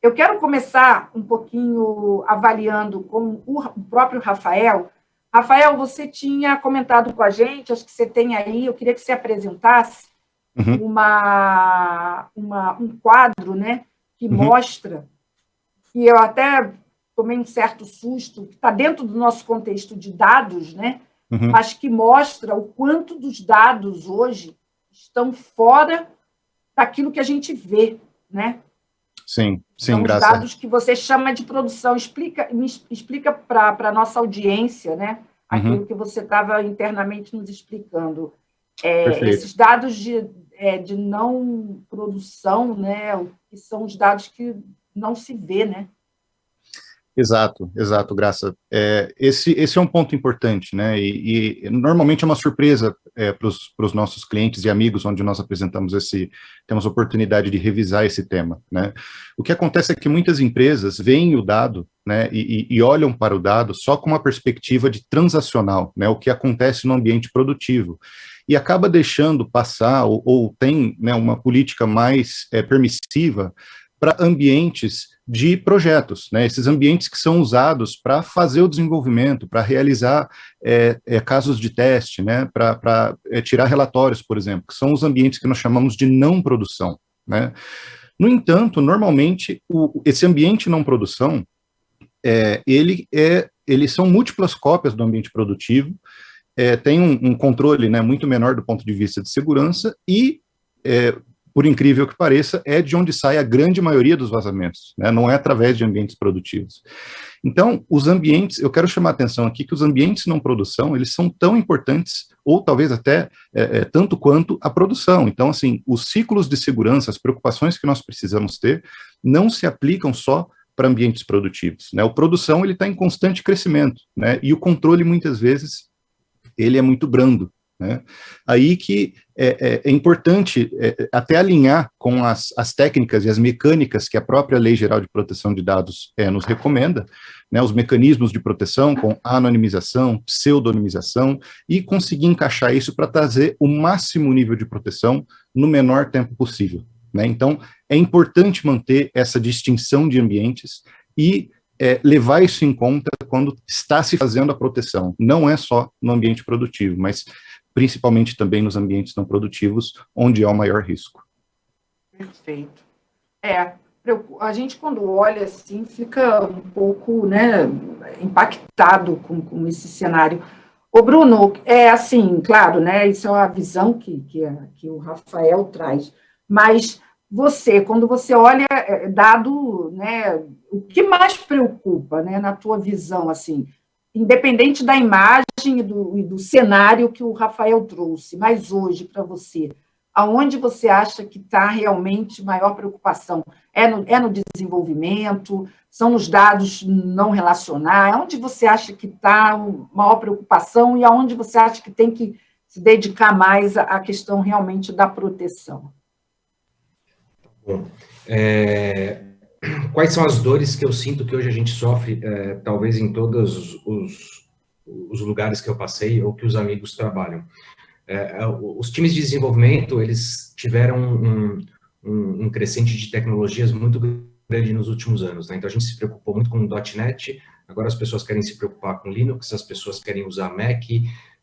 Eu quero começar um pouquinho avaliando com o próprio Rafael. Rafael, você tinha comentado com a gente, acho que você tem aí, eu queria que você apresentasse um quadro, né, que mostra, que eu até tomei um certo susto, que está dentro do nosso contexto de dados, né, mas que mostra o quanto dos dados hoje estão fora daquilo que a gente vê, né? Sim, são os Graça. dados que você chama de produção. Explica para a nossa audiência, né, aquilo que você estava internamente nos explicando. Esses dados de não produção, né, que são os dados que não se vê, né? Exato, Graça. Esse é um ponto importante, né, e normalmente é uma surpresa para os nossos clientes e amigos, onde nós apresentamos temos a oportunidade de revisar esse tema, né. O que acontece é que muitas empresas veem o dado, né, e olham para o dado só com uma perspectiva de transacional, né, o que acontece no ambiente produtivo, e acaba deixando passar, ou tem, né, uma política mais permissiva para ambientes de projetos, né, esses ambientes que são usados para fazer o desenvolvimento, para realizar casos de teste, né, para tirar relatórios, por exemplo, que são os ambientes que nós chamamos de não produção, né. No entanto, normalmente, esse ambiente não produção, eles são múltiplas cópias do ambiente produtivo, tem um controle, né, muito menor do ponto de vista de segurança e, por incrível que pareça, é de onde sai a grande maioria dos vazamentos, né, não é através de ambientes produtivos. Então, os ambientes, eu quero chamar a atenção aqui que os ambientes não produção, eles são tão importantes, ou talvez até tanto quanto a produção. Então, assim, os ciclos de segurança, as preocupações que nós precisamos ter, não se aplicam só para ambientes produtivos, né, a produção, ele está em constante crescimento, né, e o controle, muitas vezes, ele é muito brando, né? Aí que é importante até alinhar com as técnicas e as mecânicas que a própria Lei Geral de Proteção de Dados nos recomenda, né, os mecanismos de proteção com anonimização, pseudonimização, e conseguir encaixar isso para trazer o máximo nível de proteção no menor tempo possível, né? Então, é importante manter essa distinção de ambientes e levar isso em conta quando está se fazendo a proteção. Não é só no ambiente produtivo, mas principalmente também nos ambientes não produtivos, onde há o maior risco. Perfeito. A gente, quando olha assim, fica um pouco, né, impactado com esse cenário. Ô, Bruno, assim, claro, né, isso é uma visão que o Rafael traz, mas você, quando você olha, dado, né, o que mais preocupa, né, na tua visão, assim, independente da imagem e do cenário que o Rafael trouxe, mas hoje, para você, aonde você acha que está realmente maior preocupação? É no desenvolvimento? São nos dados não relacionais? Aonde você acha que está a maior preocupação e aonde você acha que tem que se dedicar mais à questão realmente da proteção? Bom, quais são as dores que eu sinto que hoje a gente sofre, talvez em todos os lugares que eu passei ou que os amigos trabalham? Os times de desenvolvimento, eles tiveram um crescente de tecnologias muito grande nos últimos anos, né? Então, a gente se preocupou muito com o .NET, agora as pessoas querem se preocupar com Linux, as pessoas querem usar Mac,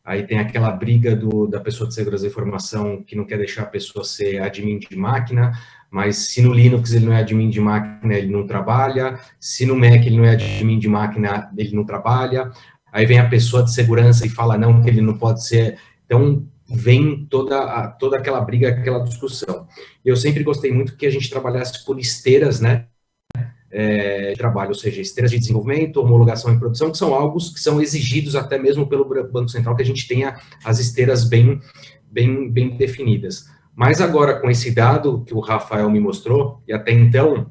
aí tem aquela briga da pessoa de segurança da informação que não quer deixar a pessoa ser admin de máquina, mas se no Linux ele não é admin de máquina, ele não trabalha, se no Mac ele não é admin de máquina, ele não trabalha, aí vem a pessoa de segurança e fala não, que ele não pode ser. Então, vem toda aquela briga, aquela discussão. Eu sempre gostei muito que a gente trabalhasse por esteiras, né, de trabalho, ou seja, esteiras de desenvolvimento, homologação e produção, que são algo que são exigidos até mesmo pelo Banco Central, que a gente tenha as esteiras bem definidas. Mas agora, com esse dado que o Rafael me mostrou, e até então,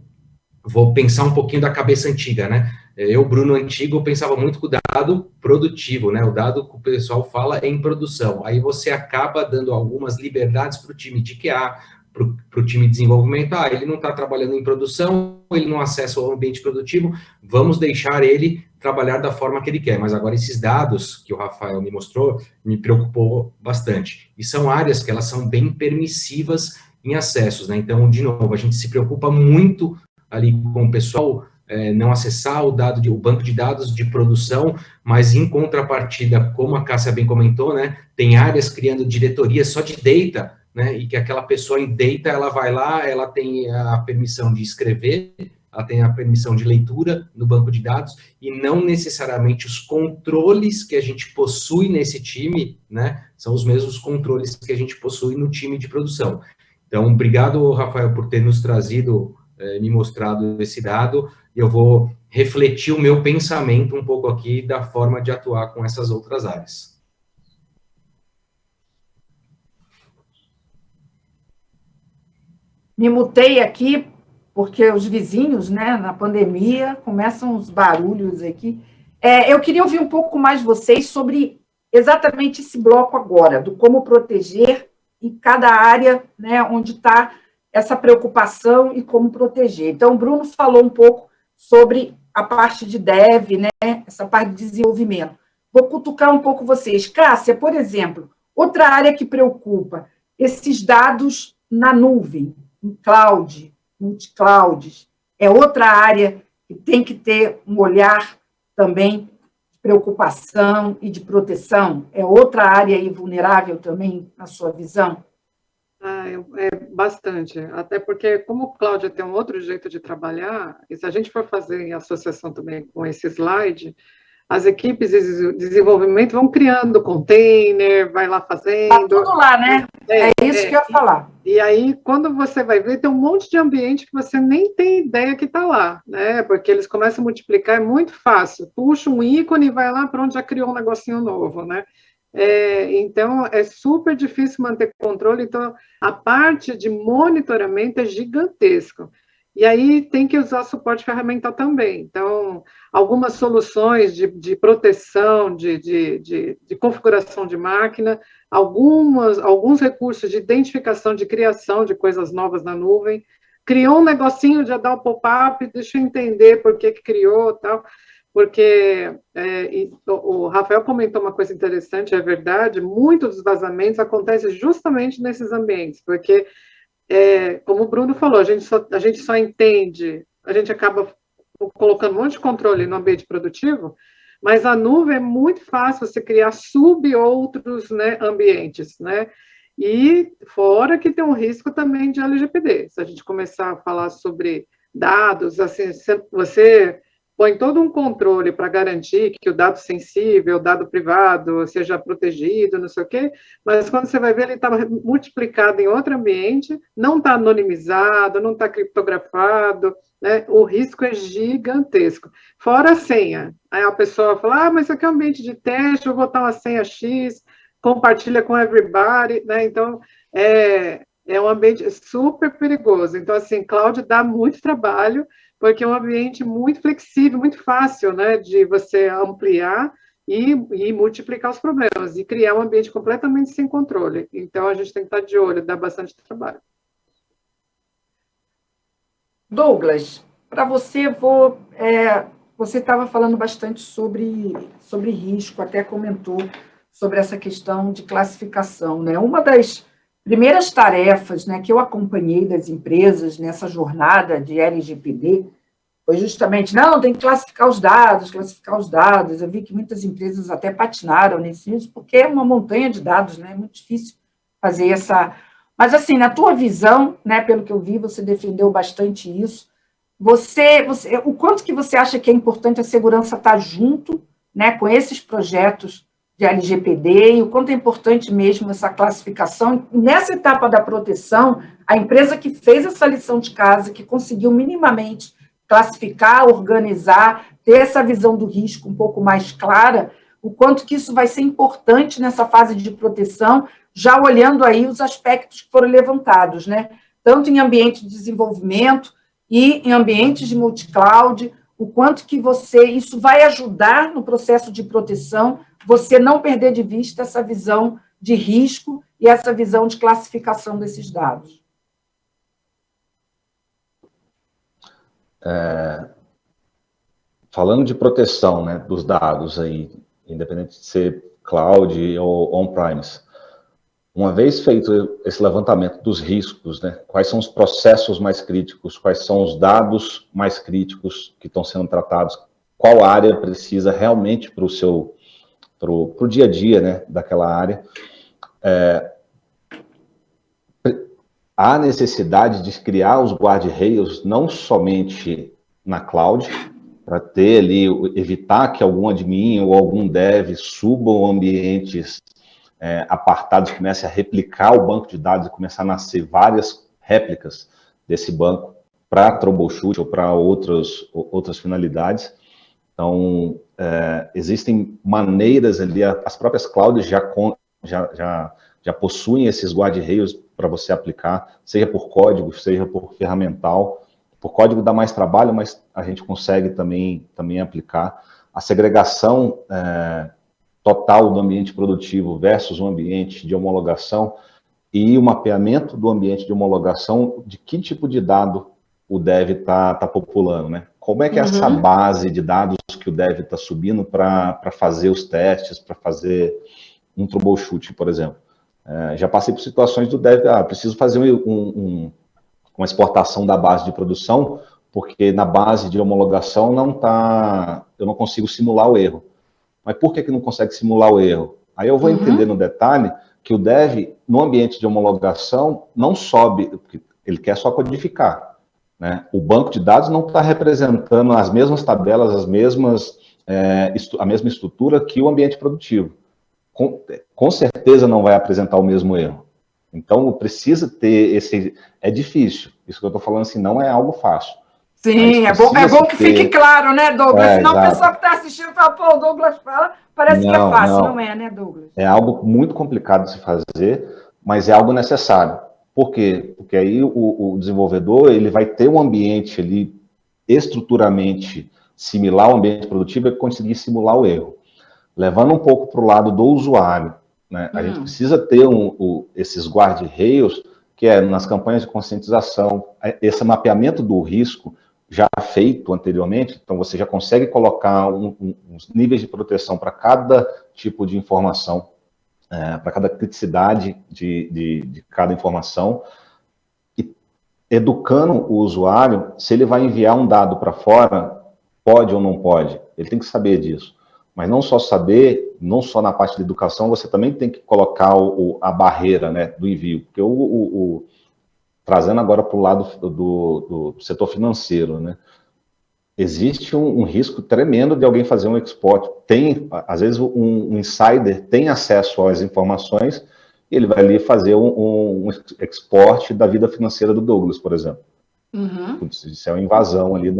vou pensar um pouquinho da cabeça antiga, né? Eu, Bruno antigo, eu pensava muito com o dado produtivo, né? O dado que o pessoal fala em produção. Aí você acaba dando algumas liberdades para o time de QA, para o time de desenvolvimento. Ele não está trabalhando em produção, ele não acessa o ambiente produtivo, vamos deixar ele trabalhar da forma que ele quer. Mas agora esses dados que o Rafael me mostrou, me preocupou bastante. E são áreas que elas são bem permissivas em acessos, né? Então, de novo, a gente se preocupa muito ali com o pessoal não acessar o banco de dados de produção, mas em contrapartida, como a Cássia bem comentou, né, tem áreas criando diretorias só de data, né, e que aquela pessoa em data, ela vai lá, ela tem a permissão de escrever, ela tem a permissão de leitura no banco de dados, e não necessariamente os controles que a gente possui nesse time, né, são os mesmos controles que a gente possui no time de produção. Então, obrigado, Rafael, por ter nos trazido, me mostrado esse dado, e eu vou refletir o meu pensamento um pouco aqui da forma de atuar com essas outras áreas. Me mutei aqui, porque os vizinhos, né, na pandemia, começam os barulhos aqui. Eu queria ouvir um pouco mais vocês sobre exatamente esse bloco agora, do como proteger em cada área, né, onde está essa preocupação e como proteger. Então, o Bruno falou um pouco sobre a parte de dev, né, essa parte de desenvolvimento. Vou cutucar um pouco vocês. Cássia, por exemplo, outra área que preocupa, esses dados na nuvem, em cloud, multiclouds, é outra área que tem que ter um olhar também de preocupação e de proteção? É outra área aí vulnerável também, na sua visão? Bastante, até porque, como o Cláudia tem um outro jeito de trabalhar, e se a gente for fazer em associação também com esse slide, as equipes de desenvolvimento vão criando container, vai lá fazendo... Está tudo lá, né? É isso que eu ia falar. E aí, quando você vai ver, tem um monte de ambiente que você nem tem ideia que está lá, né? Porque eles começam a multiplicar, é muito fácil. Puxa um ícone e vai lá para onde já criou um negocinho novo, né? Então, é super difícil manter controle, então, a parte de monitoramento é gigantesca. E aí, tem que usar suporte ferramental também. Então, algumas soluções de proteção, de configuração de máquina, alguns recursos de identificação, de criação de coisas novas na nuvem, criou um negocinho, já dá o pop-up, deixa eu entender por que criou, tal. Porque o Rafael comentou uma coisa interessante, é verdade, muitos dos vazamentos acontecem justamente nesses ambientes, porque, como o Bruno falou, a gente só entende, a gente acaba colocando um monte de controle no ambiente produtivo, mas a nuvem é muito fácil você criar outros, né, ambientes, né? E fora que tem um risco também de LGPD. Se a gente começar a falar sobre dados, assim, você põe todo um controle para garantir que o dado sensível, o dado privado seja protegido, não sei o quê, mas quando você vai ver, ele está multiplicado em outro ambiente, não está anonimizado, não está criptografado, né? O risco é gigantesco. Fora a senha. Aí a pessoa fala, mas isso aqui é um ambiente de teste, eu vou botar uma senha X, compartilha com everybody, né? Então, é um ambiente super perigoso. Então, assim, cloud dá muito trabalho, porque é um ambiente muito flexível, muito fácil, né, de você ampliar e multiplicar os problemas, e criar um ambiente completamente sem controle. Então, a gente tem que estar de olho, dá bastante trabalho. Douglas, para você, você estava falando bastante sobre risco, até comentou sobre essa questão de classificação, né? Uma das primeiras tarefas, né, que eu acompanhei das empresas nessa jornada de LGPD foi justamente, não, tem que classificar os dados. Eu vi que muitas empresas até patinaram nisso, porque é uma montanha de dados, né? É muito difícil fazer essa... Mas, assim, na tua visão, né, pelo que eu vi, você defendeu bastante isso. O quanto que você acha que é importante a segurança estar junto, né, com esses projetos de LGPD, e o quanto é importante mesmo essa classificação. Nessa etapa da proteção, a empresa que fez essa lição de casa, que conseguiu minimamente classificar, organizar, ter essa visão do risco um pouco mais clara, o quanto que isso vai ser importante nessa fase de proteção, já olhando aí os aspectos que foram levantados, né? Tanto em ambiente de desenvolvimento e em ambientes de multicloud, o quanto que isso vai ajudar no processo de proteção, você não perder de vista essa visão de risco e essa visão de classificação desses dados. Falando de proteção, né, dos dados aí, independente de ser cloud ou on-premise, uma vez feito esse levantamento dos riscos, né, quais são os processos mais críticos, quais são os dados mais críticos que estão sendo tratados, qual área precisa realmente para o dia a dia, né, daquela área, há necessidade de criar os guarda-reios não somente na cloud, para ter ali, evitar que algum admin ou algum dev subam ambientes apartados, comece a replicar o banco de dados e começar a nascer várias réplicas desse banco para troubleshoot ou para outras finalidades. Então, existem maneiras ali, as próprias clouds já possuem esses guarda-reios para você aplicar, seja por código, seja por ferramental. Por código dá mais trabalho, mas a gente consegue também aplicar. A segregação total do ambiente produtivo versus um ambiente de homologação e o mapeamento do ambiente de homologação, de que tipo de dado o dev está populando, né? Como é que é essa base de dados que o dev está subindo para fazer os testes, para fazer um troubleshoot, por exemplo. Já passei por situações do dev, preciso fazer uma exportação da base de produção, porque na base de homologação eu não consigo simular o erro. Mas por que não consegue simular o erro? Aí eu vou entender no detalhe que o dev, no ambiente de homologação, não sobe, porque ele quer só codificar, né? O banco de dados não está representando as mesmas tabelas, a mesma estrutura que o ambiente produtivo. Com certeza não vai apresentar o mesmo erro. Então, precisa ter esse... É difícil. Isso que eu estou falando, assim, não é algo fácil. Sim, é bom que fique claro, né, Douglas? Senão o pessoal que está assistindo fala, pô, o Douglas fala, parece que é fácil. Não é, né, Douglas? É algo muito complicado de se fazer, mas é algo necessário. Por quê? Porque aí o desenvolvedor, ele vai ter um ambiente ali estruturalmente similar ao ambiente produtivo e conseguir simular o erro. Levando um pouco para o lado do usuário, né? A gente precisa ter esses guarda-reios, que é nas campanhas de conscientização, esse mapeamento do risco já feito anteriormente, então você já consegue colocar uns níveis de proteção para cada tipo de informação, para cada criticidade de cada informação, e educando o usuário, se ele vai enviar um dado para fora, pode ou não pode, ele tem que saber disso. Mas não só saber, não só na parte de educação, você também tem que colocar a barreira, né, do envio, porque trazendo agora para o lado do setor financeiro, né, existe um risco tremendo de alguém fazer um export. Às vezes, um insider tem acesso às informações e ele vai ali fazer um export da vida financeira do Douglas, por exemplo. Uhum. Isso é uma invasão ali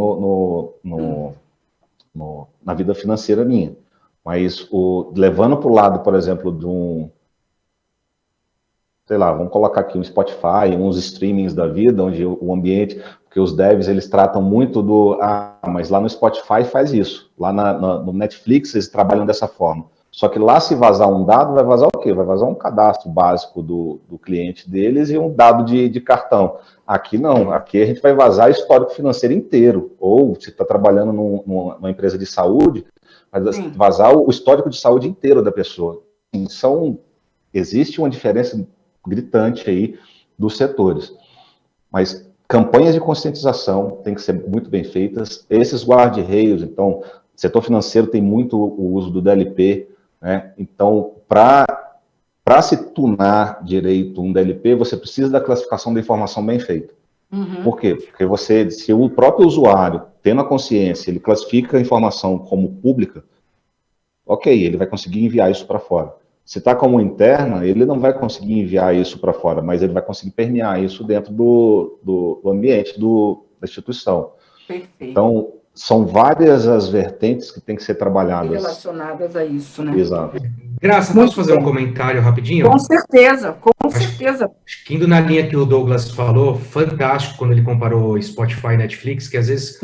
na vida financeira minha. Mas levando para o lado, por exemplo, sei lá, vamos colocar aqui um Spotify, uns streamings da vida, onde o ambiente, porque os devs, eles tratam muito mas lá no Spotify faz isso, lá no Netflix eles trabalham dessa forma. Só que lá, se vazar um dado, vai vazar o quê? Vai vazar um cadastro básico do cliente deles e um dado de cartão. Aqui não, aqui a gente vai vazar histórico financeiro inteiro. Ou, se está trabalhando numa empresa de saúde, vai vazar o histórico de saúde inteiro da pessoa. Existe uma diferença gritante aí dos setores. Mas campanhas de conscientização têm que ser muito bem feitas. Esses guarda-reios, então, setor financeiro tem muito o uso do DLP, né? Então, para se tunar direito um DLP, você precisa da classificação da informação bem feita. Uhum. Por quê? Porque se o próprio usuário, tendo a consciência, ele classifica a informação como pública, ok, ele vai conseguir enviar isso para fora. Se está como interna, ele não vai conseguir enviar isso para fora, mas ele vai conseguir permear isso dentro do ambiente da instituição. Perfeito. Então, são várias as vertentes que têm que ser trabalhadas. Relacionadas a isso, né? Exato. Graça, posso fazer um comentário rapidinho? Com certeza, com certeza. Acho que indo na linha que o Douglas falou, fantástico quando ele comparou Spotify e Netflix, que às vezes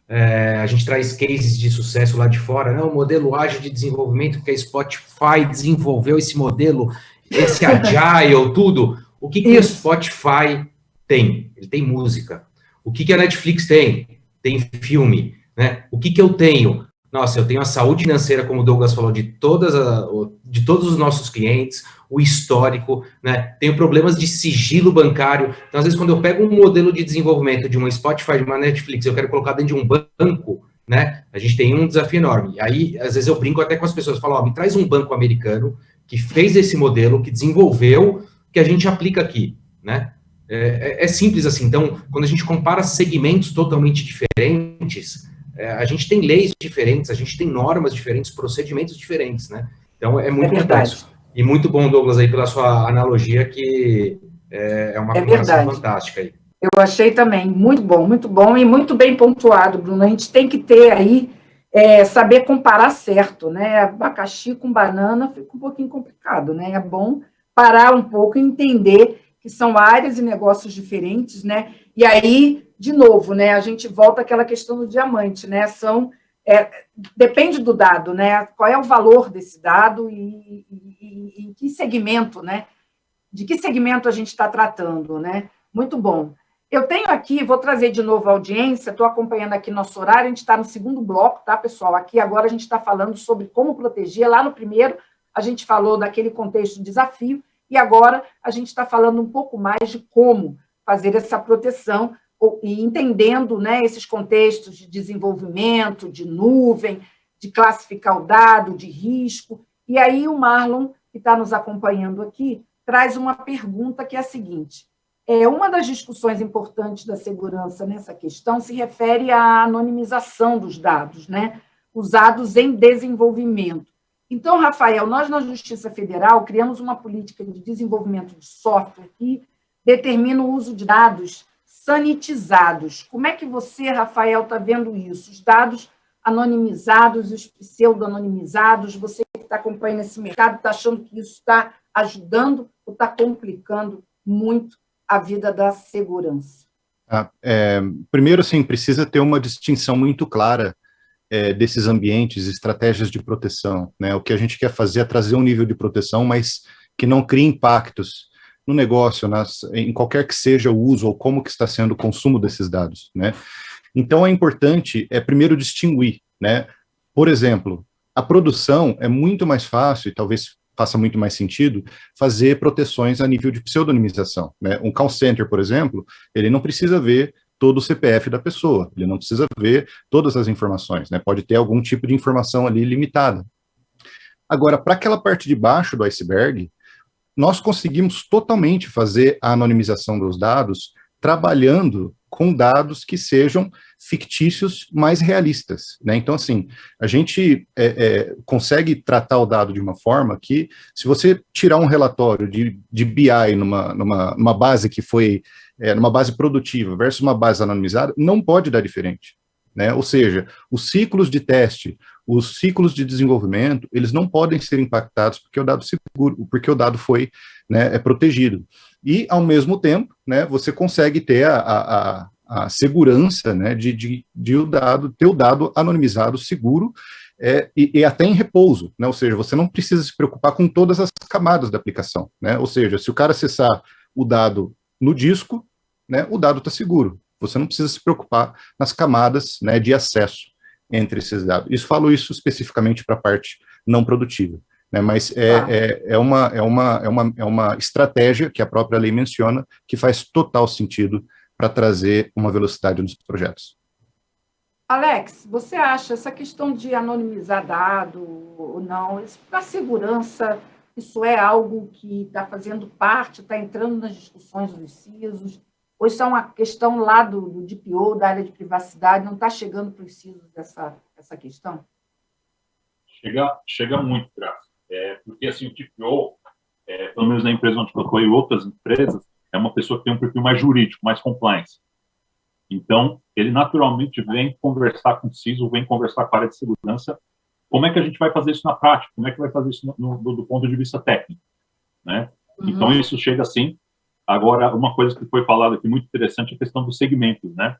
a gente traz cases de sucesso lá de fora, né? O modelo ágil de desenvolvimento que a Spotify desenvolveu, esse modelo, esse agile, tudo. O que o Spotify tem? Ele tem música. O que a Netflix tem? Tem filme, né? O que eu tenho? Nossa, eu tenho a saúde financeira, como o Douglas falou, de todos os nossos clientes, o histórico, né? Tenho problemas de sigilo bancário. Então, às vezes, quando eu pego um modelo de desenvolvimento de uma Spotify, de uma Netflix, eu quero colocar dentro de um banco, né? A gente tem um desafio enorme. Aí, às vezes, eu brinco até com as pessoas, falo, me traz um banco americano que fez esse modelo, que desenvolveu, que a gente aplica aqui, né? É simples assim. Então, quando a gente compara segmentos totalmente diferentes, a gente tem leis diferentes, a gente tem normas diferentes, procedimentos diferentes, né? Então, é muito complexo. E muito bom, Douglas, aí pela sua analogia, que é uma comparação fantástica aí. Eu achei também muito bom e muito bem pontuado, Bruno. A gente tem que ter aí, saber comparar certo, né? Abacaxi com banana fica um pouquinho complicado, né? É bom parar um pouco e entender que são áreas e negócios diferentes, né? E aí, de novo, né? A gente volta àquela questão do diamante, né? Depende do dado, né? Qual é o valor desse dado e em que segmento, né? De que segmento a gente está tratando, né? Muito bom. Eu tenho aqui, vou trazer de novo a audiência, estou acompanhando aqui nosso horário, a gente está no segundo bloco, tá, pessoal? Aqui agora a gente está falando sobre como proteger. Lá no primeiro, a gente falou daquele contexto de desafio, e agora a gente está falando um pouco mais de como fazer essa proteção e entendendo, né, esses contextos de desenvolvimento, de nuvem, de classificar o dado, de risco. E aí o Marlon, que está nos acompanhando aqui, traz uma pergunta que é a seguinte: uma das discussões importantes da segurança nessa questão se refere à anonimização dos dados, né, usados em desenvolvimento. Então, Rafael, nós na Justiça Federal criamos uma política de desenvolvimento de software que determina o uso de dados sanitizados. Como é que você, Rafael, está vendo isso? Os dados anonimizados, os pseudo-anonimizados, você que está acompanhando esse mercado, está achando que isso está ajudando ou está complicando muito a vida da segurança? Primeiro, assim, precisa ter uma distinção muito clara desses ambientes, estratégias de proteção, né? O que a gente quer fazer é trazer um nível de proteção, mas que não crie impactos no negócio, em qualquer que seja o uso ou como que está sendo o consumo desses dados, né? Então, é importante, primeiro, distinguir, né? Por exemplo, a produção é muito mais fácil, e talvez faça muito mais sentido, fazer proteções a nível de pseudonimização, né? Um call center, por exemplo, ele não precisa ver todo o CPF da pessoa, ele não precisa ver todas as informações, né? Pode ter algum tipo de informação ali limitada. Agora, para aquela parte de baixo do iceberg, nós conseguimos totalmente fazer a anonimização dos dados trabalhando com dados que sejam fictícios mais realistas, né? Então, assim, a gente consegue tratar o dado de uma forma que, se você tirar um relatório de BI numa base que foi, numa base produtiva versus uma base anonimizada, não pode dar diferente, né? Ou seja, os ciclos de teste, os ciclos de desenvolvimento, eles não podem ser impactados porque o dado seguro, porque o dado foi, né, protegido. E, ao mesmo tempo, né, você consegue ter a segurança, né, de ter o dado anonimizado, seguro, e até em repouso, né? Ou seja, você não precisa se preocupar com todas as camadas da aplicação, né? Ou seja, se o cara acessar o dado no disco, né, o dado está seguro. Você não precisa se preocupar nas camadas, né, de acesso entre esses dados. Falo isso especificamente para a parte não produtiva, né, mas é uma estratégia que a própria lei menciona que faz total sentido para trazer uma velocidade nos projetos. Alex, você acha essa questão de anonimizar dado ou não, para a segurança, isso é algo que está fazendo parte, está entrando nas discussões dos CISOs, ou isso é uma questão lá do DPO, da área de privacidade, não está chegando para os CISOs essa questão? Chega muito, Graça. Porque, assim, o DPO, pelo menos na empresa onde eu estou e outras empresas, é uma pessoa que tem um perfil mais jurídico, mais compliance. Então, ele naturalmente vem conversar com o CISO, vem conversar com a área de segurança. Como é que a gente vai fazer isso na prática? Como é que vai fazer isso do ponto de vista técnico, né? Uhum. Então, isso chega assim. Agora, uma coisa que foi falada aqui muito interessante é a questão dos segmentos, né?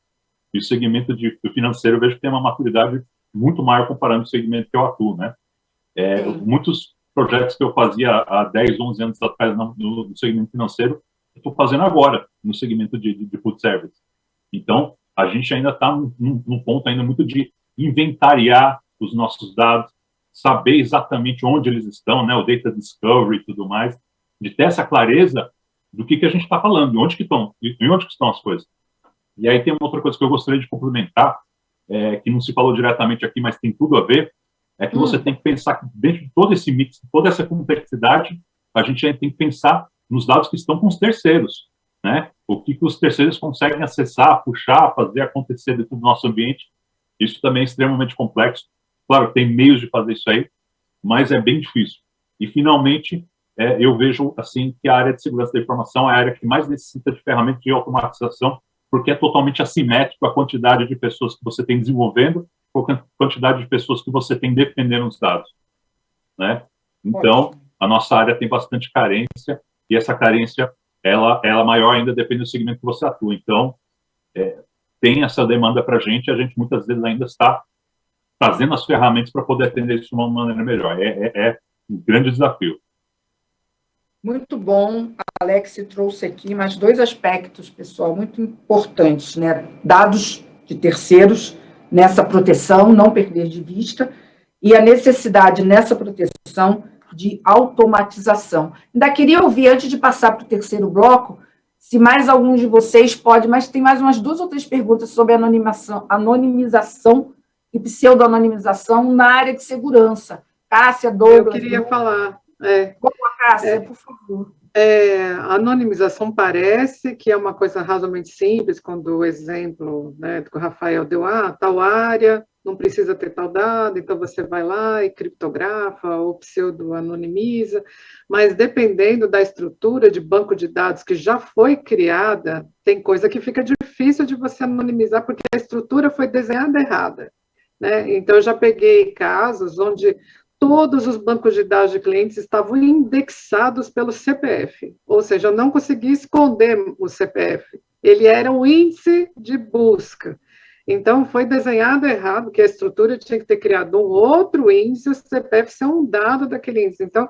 E o segmento do financeiro, eu vejo que tem uma maturidade muito maior comparando o segmento que eu atuo, né? Muitos projetos que eu fazia há 10, 11 anos atrás no segmento financeiro, eu estou fazendo agora no segmento de food service. Então, a gente ainda está num ponto ainda muito de inventariar os nossos dados, saber exatamente onde eles estão, né? O data discovery e tudo mais, de ter essa clareza do que a gente está falando, onde que estão as coisas. E aí tem uma outra coisa que eu gostaria de complementar, que não se falou diretamente aqui, mas tem tudo a ver, é que você tem que pensar que dentro de todo esse mix, toda essa complexidade, a gente tem que pensar nos dados que estão com os terceiros, né? O que os terceiros conseguem acessar, puxar, fazer acontecer dentro do nosso ambiente. Isso também é extremamente complexo. Claro, tem meios de fazer isso aí, mas é bem difícil. E, finalmente, eu vejo assim que a área de segurança da informação é a área que mais necessita de ferramentas de automatização, porque é totalmente assimétrico a quantidade de pessoas que você tem desenvolvendo ou a quantidade de pessoas que você tem defendendo os dados, né? Então, a nossa área tem bastante carência, e essa carência, ela maior ainda depende do segmento que você atua. Então, tem essa demanda para a gente muitas vezes ainda está trazendo as ferramentas para poder atender isso de uma maneira melhor. É um grande desafio. Muito bom, a Alex trouxe aqui mais 2 aspectos, pessoal, muito importantes, né? Dados de terceiros nessa proteção, não perder de vista, e a necessidade nessa proteção de automatização. Ainda queria ouvir, antes de passar para o terceiro bloco, se mais algum de vocês pode, mas tem mais umas 2 ou 3 perguntas sobre anonimização e pseudo-anonimização na área de segurança. Cássia, Douglas... Eu queria falar... Boa, Cássia, por favor. A anonimização parece que é uma coisa razoavelmente simples, quando o exemplo, né, que o Rafael deu, tal área, não precisa ter tal dado, então você vai lá e criptografa ou pseudo-anonimiza, mas dependendo da estrutura de banco de dados que já foi criada, tem coisa que fica difícil de você anonimizar, porque a estrutura foi desenhada errada, né? Então, eu já peguei casos onde todos os bancos de dados de clientes estavam indexados pelo CPF, ou seja, eu não consegui esconder o CPF, ele era um índice de busca. Então, foi desenhado errado, que a estrutura tinha que ter criado um outro índice, o CPF ser um dado daquele índice. Então,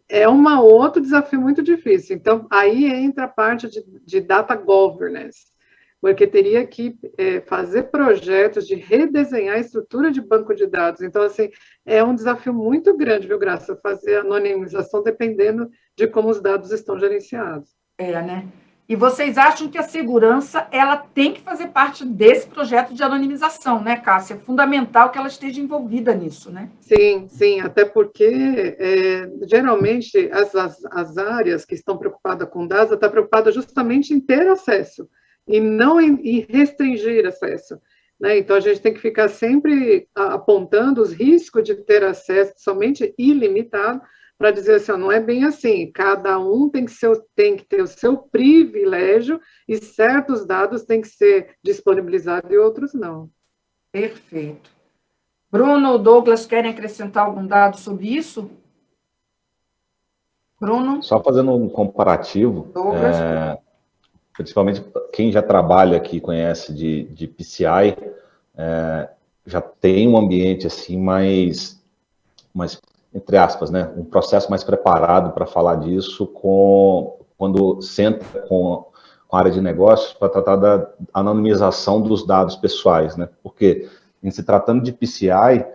é outro desafio muito difícil. Então, aí entra a parte de data governance, porque teria que fazer projetos de redesenhar a estrutura de banco de dados. Então, assim, é um desafio muito grande, viu, Graça, fazer anonimização dependendo de como os dados estão gerenciados. Né? E vocês acham que a segurança ela tem que fazer parte desse projeto de anonimização, né, Cássia? É fundamental que ela esteja envolvida nisso, né? Sim, sim, até porque geralmente as áreas que estão preocupadas com dados estão preocupadas justamente em ter acesso e não em restringir acesso. Né? Então, a gente tem que ficar sempre apontando os riscos de ter acesso somente ilimitado, para dizer assim, ó, não é bem assim, cada um tem que ter o seu privilégio e certos dados têm que ser disponibilizados e outros não. Perfeito. Bruno ou Douglas querem acrescentar algum dado sobre isso? Bruno? Só fazendo um comparativo, Douglas? principalmente quem já trabalha aqui, conhece de PCI, já tem um ambiente assim mais, entre aspas, né, um processo mais preparado para falar disso quando senta com a área de negócios para tratar da anonimização dos dados pessoais, né? Porque, em se tratando de PCI,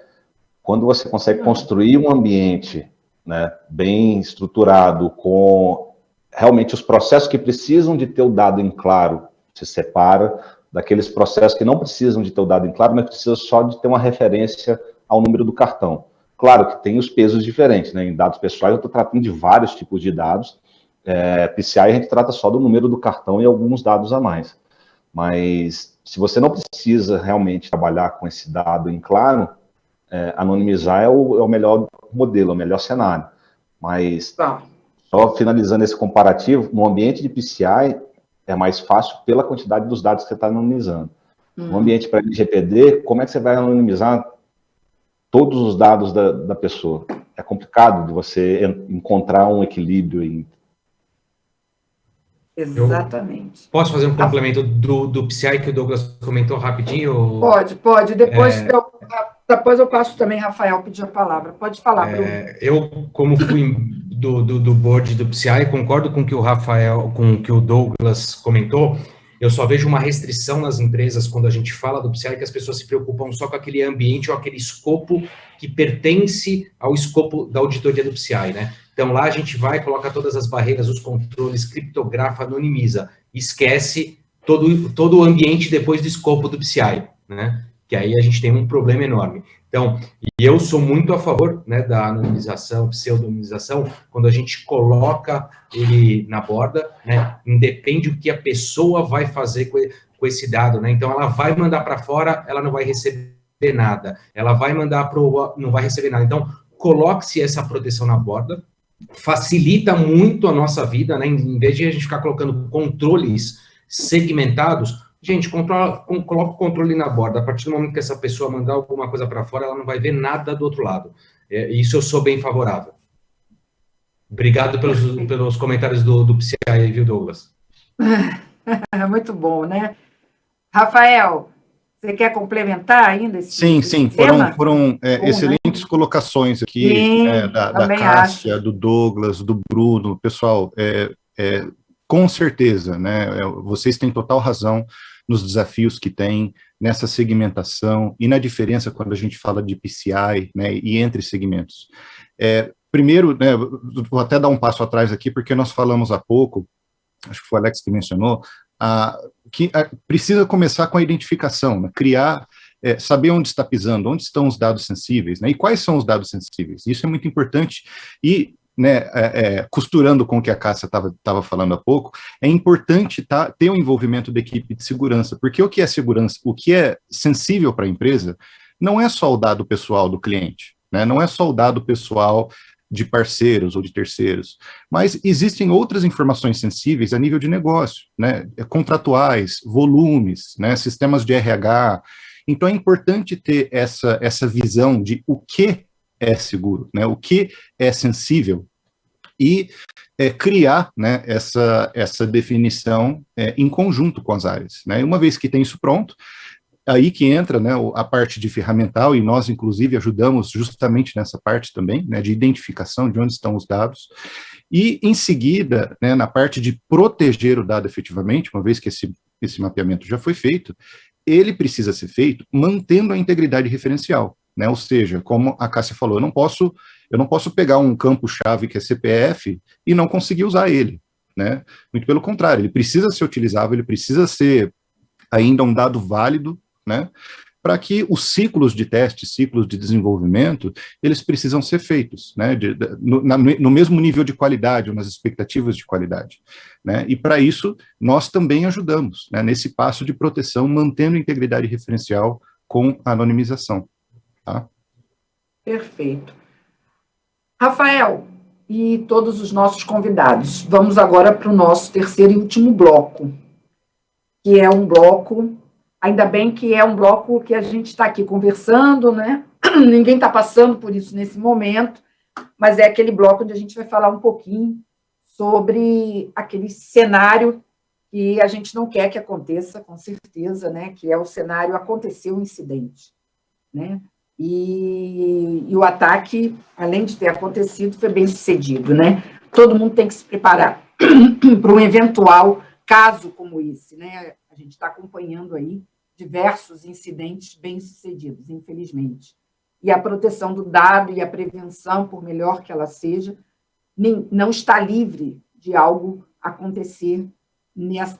quando você consegue construir um ambiente, né, bem estruturado, com realmente os processos que precisam de ter o dado em claro, se separa daqueles processos que não precisam de ter o dado em claro, mas precisam só de ter uma referência ao número do cartão. Claro que tem os pesos diferentes, né? Em dados pessoais eu estou tratando de vários tipos de dados. PCI a gente trata só do número do cartão e alguns dados a mais. Mas se você não precisa realmente trabalhar com esse dado em claro, anonimizar é o melhor modelo, é o melhor cenário. Mas, só finalizando esse comparativo, no ambiente de PCI é mais fácil pela quantidade dos dados que você está anonimizando. No ambiente para LGPD, como é que você vai anonimizar todos os dados da pessoa? É complicado de você encontrar um equilíbrio. Exatamente. Posso fazer um complemento do PCI que o Douglas comentou rapidinho? Pode. Depois eu passo também, Rafael, pedir a palavra. Pode falar, Bruno. Eu, como fui do board do PCI, concordo com o que o Rafael, com o que o Douglas comentou. Eu só vejo uma restrição nas empresas quando a gente fala do PCI, que as pessoas se preocupam só com aquele ambiente ou aquele escopo que pertence ao escopo da auditoria do PCI, né? Então, lá a gente vai, coloca todas as barreiras, os controles, criptografa, anonimiza, esquece todo o ambiente depois do escopo do PCI, né? Que aí a gente tem um problema enorme. Então, e eu sou muito a favor, né, da anonimização, pseudonimização, quando a gente coloca ele na borda, né, independe do que a pessoa vai fazer com esse dado, né? Então, ela vai mandar para fora, ela não vai receber nada. Ela vai mandar não vai receber nada. Então, coloque-se essa proteção na borda, facilita muito a nossa vida, né? Em vez de a gente ficar colocando controles segmentados, gente, coloca o controle na borda. A partir do momento que essa pessoa mandar alguma coisa para fora, ela não vai ver nada do outro lado. Isso eu sou bem favorável. Obrigado pelos comentários do PCI, viu, Douglas? Muito bom, né? Rafael, você quer complementar ainda esse Sim, tema? foram excelentes colocações aqui, Sim, da Cássia, do Douglas, do Bruno. Pessoal, com certeza, né, vocês têm total razão nos desafios que tem nessa segmentação e na diferença quando a gente fala de PCI, né, e entre segmentos. Primeiro, né, vou até dar um passo atrás aqui, porque nós falamos há pouco, acho que foi o Alex que mencionou, que precisa começar com a identificação, né, criar, saber onde está pisando, onde estão os dados sensíveis, né, e quais são os dados sensíveis. Isso é muito importante e, né, costurando com o que a Cássia estava falando há pouco, é importante ter o envolvimento da equipe de segurança, porque o que é segurança, o que é sensível para a empresa, não é só o dado pessoal do cliente, né, não é só o dado pessoal de parceiros ou de terceiros, mas existem outras informações sensíveis a nível de negócio, né, contratuais, volumes, né, sistemas de RH. Então é importante ter essa visão de o que é seguro, né, o que é sensível, e criar, né, essa definição em conjunto com as áreas, né. Uma vez que tem isso pronto, aí que entra, né, a parte de ferramental, e nós, inclusive, ajudamos justamente nessa parte também, né, de identificação de onde estão os dados, e, em seguida, né, na parte de proteger o dado efetivamente, uma vez que esse mapeamento já foi feito, ele precisa ser feito mantendo a integridade referencial, né, ou seja, como a Cássia falou, eu não posso pegar um campo-chave que é CPF e não conseguir usar ele, né? Muito pelo contrário, ele precisa ser utilizável, ele precisa ser ainda um dado válido, né? Para que os ciclos de teste, ciclos de desenvolvimento, eles precisam ser feitos, né, no mesmo nível de qualidade, ou nas expectativas de qualidade, né, e para isso nós também ajudamos, né, nesse passo de proteção, mantendo a integridade referencial com a anonimização. Tá? Perfeito. Rafael e todos os nossos convidados, vamos agora para o nosso terceiro e último bloco, que é um bloco... Ainda bem que é um bloco que a gente está aqui conversando, né? Ninguém está passando por isso nesse momento, mas é aquele bloco onde a gente vai falar um pouquinho sobre aquele cenário que a gente não quer que aconteça, com certeza, né? Que é o cenário aconteceu um incidente, né? E o ataque, além de ter acontecido, foi bem sucedido, né? Todo mundo tem que se preparar para um eventual caso como esse, né? A gente está acompanhando aí diversos incidentes bem-sucedidos, infelizmente. E a proteção do dado e a prevenção, por melhor que ela seja, não está livre de algo acontecer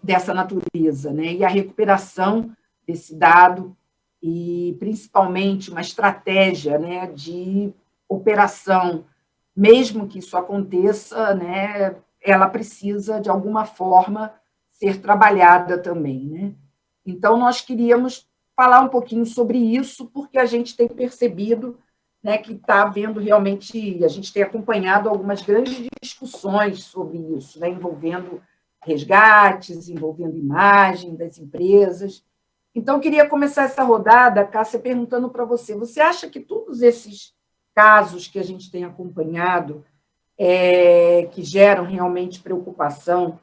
dessa natureza, né? E a recuperação desse dado e, principalmente, uma estratégia, né, de operação, mesmo que isso aconteça, né, ela precisa, de alguma forma, ser trabalhada também, né? Então, nós queríamos falar um pouquinho sobre isso, porque a gente tem percebido, né, que está havendo realmente, a gente tem acompanhado algumas grandes discussões sobre isso, né, envolvendo resgates, envolvendo imagem das empresas. Então, queria começar essa rodada, Cássia, perguntando para você, você acha que todos esses casos que a gente tem acompanhado, que geram realmente preocupação,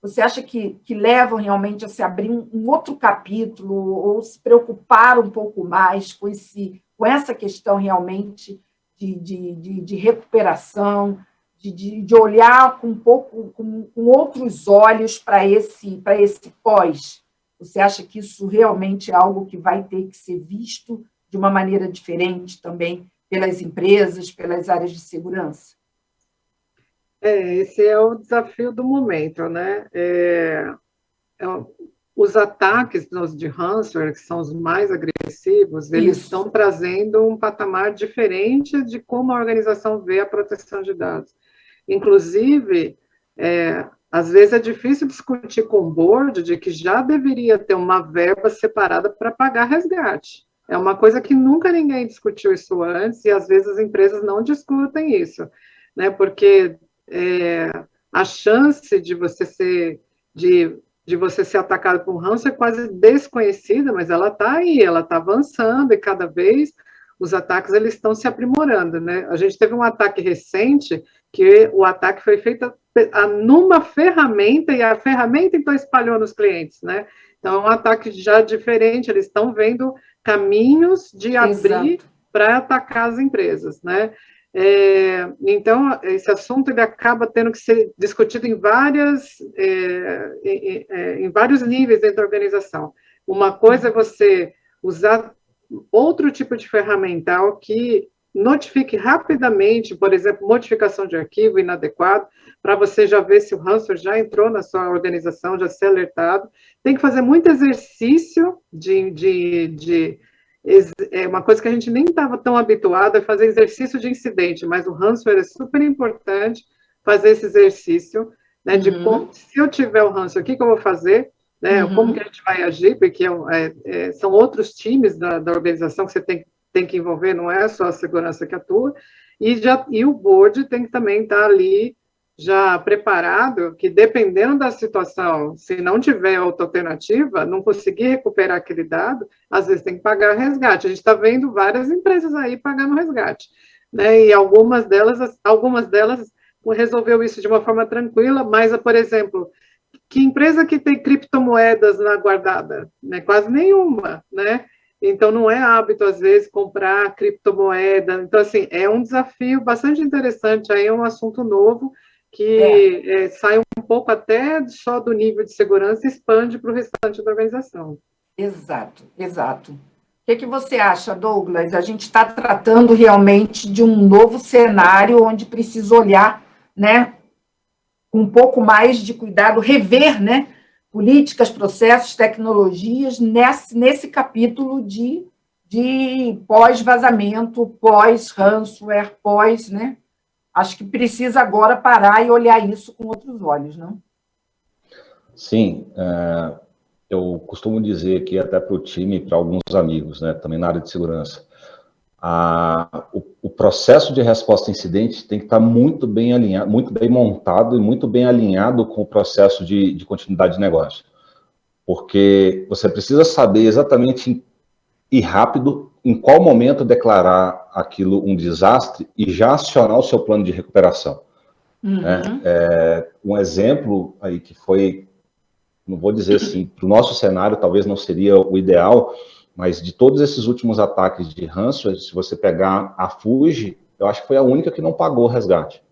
você acha que levam realmente a se abrir um outro capítulo ou se preocupar um pouco mais com essa questão realmente de recuperação, de olhar com outros olhos para esse pós? Você acha que isso realmente é algo que vai ter que ser visto de uma maneira diferente também pelas empresas, pelas áreas de segurança? Esse é o desafio do momento, né? Os ataques de ransomware, que são os mais agressivos, eles estão trazendo um patamar diferente de como a organização vê a proteção de dados. Inclusive, às vezes é difícil discutir com o board de que já deveria ter uma verba separada para pagar resgate. É uma coisa que nunca ninguém discutiu isso antes, e às vezes as empresas não discutem isso, né? Porque a chance de você ser atacado por um ransomware é quase desconhecida, mas ela está aí, ela está avançando, e cada vez os ataques eles estão se aprimorando, né? A gente teve um ataque recente, que o ataque foi feito numa ferramenta, e a ferramenta então espalhou nos clientes, né? Então é um ataque já diferente, eles estão vendo caminhos de abrir para atacar as empresas, né? Então, esse assunto ele acaba tendo que ser discutido em vários níveis dentro da organização. Uma coisa é você usar outro tipo de ferramental que notifique rapidamente, por exemplo, modificação de arquivo inadequado, para você já ver se o ransomware já entrou na sua organização, já ser alertado. Tem que fazer muito exercício uma coisa que a gente nem estava tão habituado a fazer exercício de incidente, mas o ransomware é super importante fazer esse exercício, né, de como, se eu tiver o ransomware, o que eu vou fazer, né, como que a gente vai agir, porque são outros times da organização que você tem que envolver, não é só a segurança que atua, e o board tem que também estar ali já preparado, que dependendo da situação, se não tiver outra alternativa, não conseguir recuperar aquele dado, às vezes tem que pagar resgate. A gente está vendo várias empresas aí pagando resgate, né? E algumas delas resolveu isso de uma forma tranquila, mas, por exemplo, que empresa que tem criptomoedas na guardada? Né? Quase nenhuma, né? Então, não é hábito, às vezes, comprar criptomoeda. Então, assim, é um desafio bastante interessante, aí é um assunto novo, que sai um pouco até só do nível de segurança e expande para o restante da organização. Exato. O que você acha, Douglas? A gente está tratando realmente de um novo cenário onde precisa olhar, né, com um pouco mais de cuidado, rever, né, políticas, processos, tecnologias nesse capítulo de pós-vazamento, pós-ransomware, né? Acho que precisa agora parar e olhar isso com outros olhos, não? Sim, eu costumo dizer aqui até para o time e para alguns amigos, né, também na área de segurança, o processo de resposta a incidente tem que estar muito bem alinhado, muito bem montado e muito bem alinhado com o processo de continuidade de negócio. Porque você precisa saber exatamente e rápido em qual momento declarar aquilo um desastre e já acionar o seu plano de recuperação. Uhum. Um exemplo aí que foi, não vou dizer assim, para o nosso cenário talvez não seria o ideal, mas de todos esses últimos ataques de ransomware, se você pegar a Fuji, eu acho que foi a única que não pagou o resgate.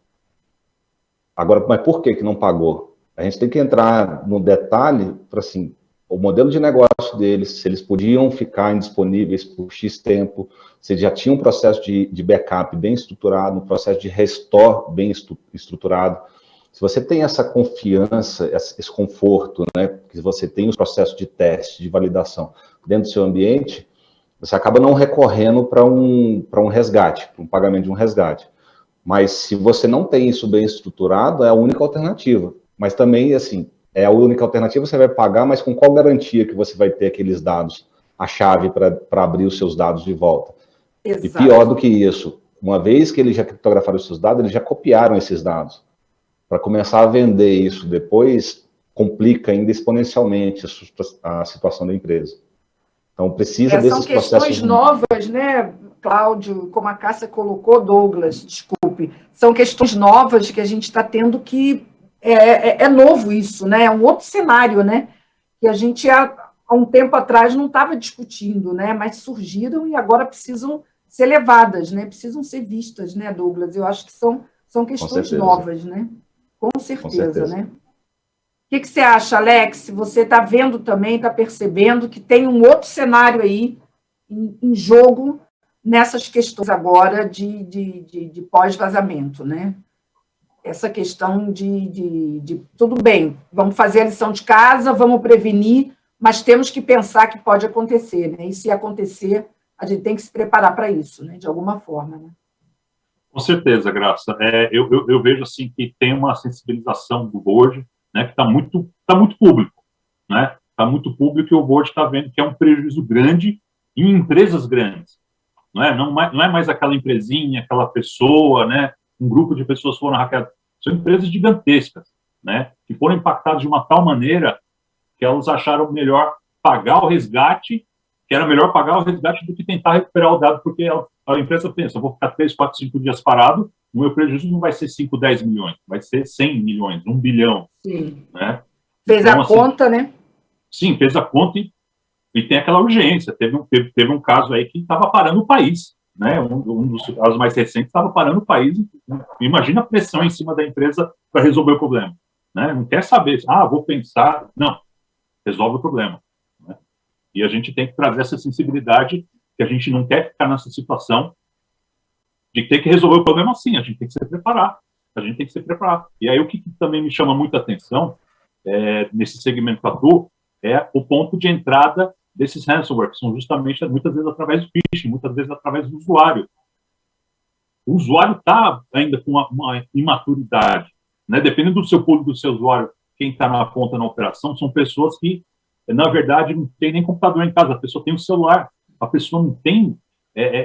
Agora, mas por que não pagou? A gente tem que entrar no detalhe para, assim, o modelo de negócio deles, se eles podiam ficar indisponíveis por X tempo, se já tinha um processo de backup bem estruturado, um processo de restore bem estruturado. Se você tem essa confiança, esse conforto, né, que você tem os processos de teste, de validação dentro do seu ambiente, você acaba não recorrendo para um resgate, para um pagamento de um resgate. Mas se você não tem isso bem estruturado, é a única alternativa. Mas também, assim, é a única alternativa, você vai pagar, mas com qual garantia que você vai ter aqueles dados, a chave para abrir os seus dados de volta? Exato. E pior do que isso, uma vez que eles já criptografaram os seus dados, eles já copiaram esses dados. Para começar a vender isso depois, complica ainda exponencialmente a situação da empresa. Então, precisa desses processos... São questões novas, né, Cláudio, como a Cássia colocou, Douglas, desculpe, são questões novas que a gente está tendo que... É novo isso, né? É um outro cenário, né? Que a gente há um tempo atrás não estava discutindo, né? Mas surgiram e agora precisam ser levadas, né? Precisam ser vistas, né, Douglas? Eu acho que são questões novas, né? Com certeza, né? O que você acha, Alex? Você está vendo também, está percebendo que tem um outro cenário aí em jogo nessas questões agora de pós-vazamento, né? Essa questão de tudo bem, vamos fazer a lição de casa, vamos prevenir, mas temos que pensar que pode acontecer, né? E se acontecer, a gente tem que se preparar para isso, né? De alguma forma, né? Com certeza, Graça. Eu vejo assim que tem uma sensibilização do board, né? Que está muito público, né? Está muito público e o board está vendo que é um prejuízo grande em empresas grandes, não é mais aquela empresinha, aquela pessoa, né? Um grupo de pessoas foram hackeadas. São empresas gigantescas, né, que foram impactadas de uma tal maneira que elas acharam melhor pagar o resgate, que era melhor pagar o resgate do que tentar recuperar o dado, porque a empresa pensa, eu vou ficar 3, 4, 5 dias parado, o meu prejuízo não vai ser 5, 10 milhões, vai ser 100 milhões, 1 bilhão. Sim. Né? Fez então, a conta, né? Sim, fez a conta e tem aquela urgência. Teve um caso aí que estava parando o país. Né, um dos casos mais recentes estava parando o país. Imagina a pressão em cima da empresa para resolver o problema. Né? Não quer saber, vou pensar. Não, resolve o problema. Né? E a gente tem que trazer essa sensibilidade, que a gente não quer ficar nessa situação de ter que resolver o problema assim, a gente tem que se preparar. E aí o que também me chama muita atenção nesse segmento que eu atuo é o ponto de entrada desses ransomware, que são justamente, muitas vezes, através do phishing, muitas vezes através do usuário. O usuário está ainda com uma imaturidade. Né? Dependendo do seu público, do seu usuário, quem está na ponta, na operação, são pessoas que, na verdade, não tem nem computador em casa, a pessoa tem o celular, a pessoa não tem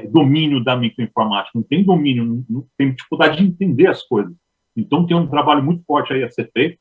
domínio da microinformática, não tem domínio, não tem dificuldade de entender as coisas. Então, tem um trabalho muito forte aí a ser feito,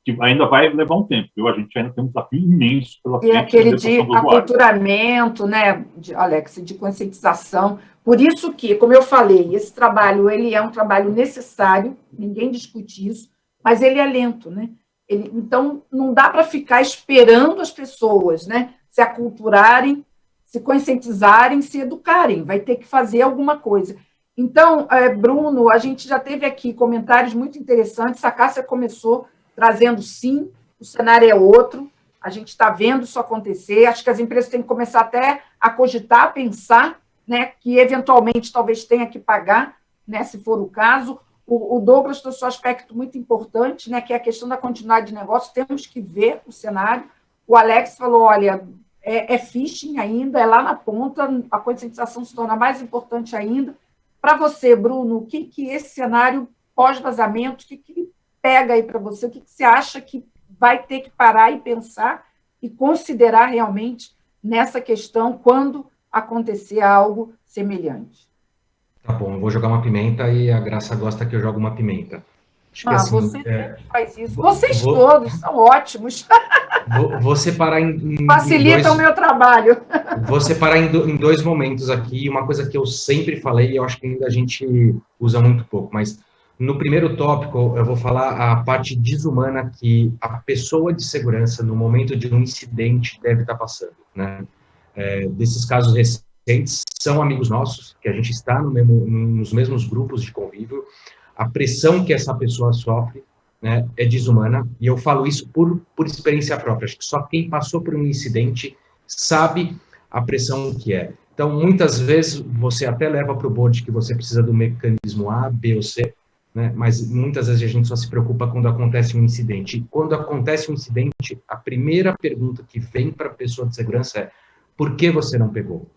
que ainda vai levar um tempo, viu? A gente ainda tem um desafio imenso pela frente. E aquele de aculturamento, né, Alex, de conscientização. Por isso que, como eu falei, esse trabalho ele é um trabalho necessário, ninguém discute isso, mas ele é lento, né? Então, não dá para ficar esperando as pessoas, né, se aculturarem, se conscientizarem, se educarem, vai ter que fazer alguma coisa. Então, Bruno, a gente já teve aqui comentários muito interessantes, a Cássia começou trazendo sim, o cenário é outro, a gente está vendo isso acontecer, acho que as empresas têm que começar até a cogitar, a pensar, né, que eventualmente talvez tenha que pagar, né, se for o caso, O Douglas trouxe um aspecto muito importante, né, que é a questão da continuidade de negócio. Temos que ver o cenário. O Alex falou, olha, é phishing ainda, é lá na ponta, a conscientização se torna mais importante ainda. Para você, Bruno, o que esse cenário pós-vazamento, o que pega aí para você? O que você acha que vai ter que parar e pensar e considerar realmente nessa questão quando acontecer algo semelhante? Tá bom, eu vou jogar uma pimenta e a Graça gosta que eu jogue uma pimenta. Acho que assim, você sempre faz isso. Vocês todos são ótimos. Vou separar Facilita o meu trabalho. Vou separar em dois momentos aqui, uma coisa que eu sempre falei e eu acho que ainda a gente usa muito pouco, mas no primeiro tópico eu vou falar a parte desumana que a pessoa de segurança no momento de um incidente deve estar passando, né? Desses casos recentes, são amigos nossos, que a gente está nos mesmos grupos de convívio, a pressão que essa pessoa sofre, né, é desumana, e eu falo isso por experiência própria, acho que só quem passou por um incidente sabe a pressão que é. Então, muitas vezes, você até leva para o board que você precisa do mecanismo A, B ou C, né, mas muitas vezes a gente só se preocupa quando acontece um incidente. E quando acontece um incidente, a primeira pergunta que vem para a pessoa de segurança é: por que você não pegou?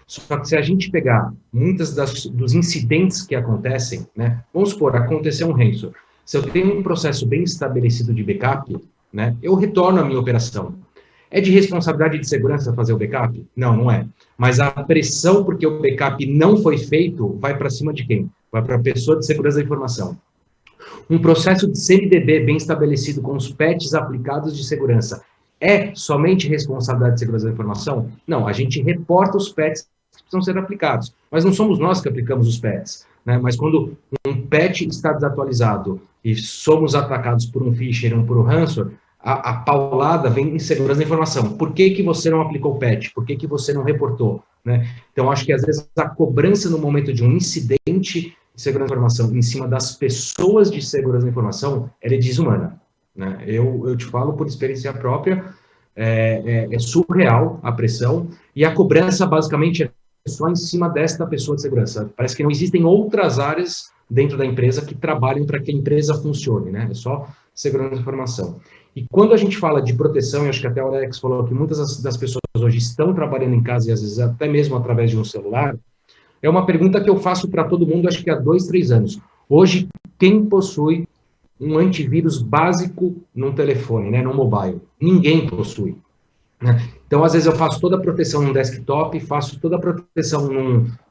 Só que se a gente pegar muitas dos incidentes que acontecem, né, vamos supor, aconteceu um ransom. Se eu tenho um processo bem estabelecido de backup, né, eu retorno a minha operação. É de responsabilidade de segurança fazer o backup? Não, não é. Mas a pressão porque o backup não foi feito vai para cima de quem? Vai para a pessoa de segurança da informação. Um processo de CMDB bem estabelecido com os patches aplicados de segurança é somente responsabilidade de segurança da informação? Não, a gente reporta os patches que precisam ser aplicados, mas não somos nós que aplicamos os patches, né? Mas quando um patch está desatualizado e somos atacados por um phishing ou por um ransomware, a paulada vem em segurança da informação. Por que você não aplicou o patch? Por que você não reportou? Né? Então, acho que às vezes a cobrança no momento de um incidente de segurança da informação em cima das pessoas de segurança da informação, ela é desumana. Né? Eu te falo por experiência própria, é surreal a pressão, e a cobrança basicamente é só em cima desta pessoa de segurança. Parece que não existem outras áreas dentro da empresa que trabalhem para que a empresa funcione, né? É só segurança da informação. E quando a gente fala de proteção, e acho que até o Alex falou que muitas das pessoas hoje estão trabalhando em casa, e às vezes até mesmo através de um celular, é uma pergunta que eu faço para todo mundo, acho que há 2, 3 anos. Hoje, quem possui um antivírus básico num telefone, né, no mobile? Ninguém possui. Né? Então, às vezes eu faço toda a proteção num desktop, faço toda a proteção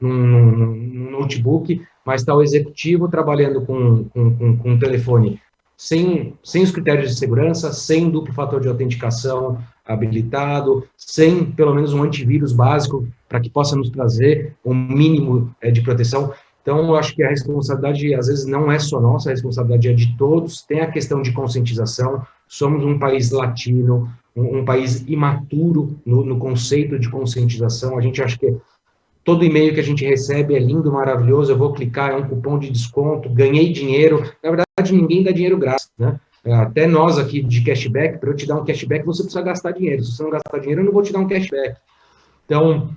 num notebook, mas está o executivo trabalhando com um telefone sem os critérios de segurança, sem duplo fator de autenticação habilitado, sem pelo menos um antivírus básico para que possa nos trazer um mínimo de proteção. Então, eu acho que a responsabilidade, às vezes, não é só nossa, a responsabilidade é de todos. Tem a questão de conscientização. Somos um país latino, um país imaturo no conceito de conscientização. A gente acha que todo e-mail que a gente recebe é lindo, maravilhoso, eu vou clicar, é um cupom de desconto, ganhei dinheiro. Na verdade, ninguém dá dinheiro grátis, né? Até nós aqui de cashback, para eu te dar um cashback, você precisa gastar dinheiro. Se você não gastar dinheiro, eu não vou te dar um cashback. Então,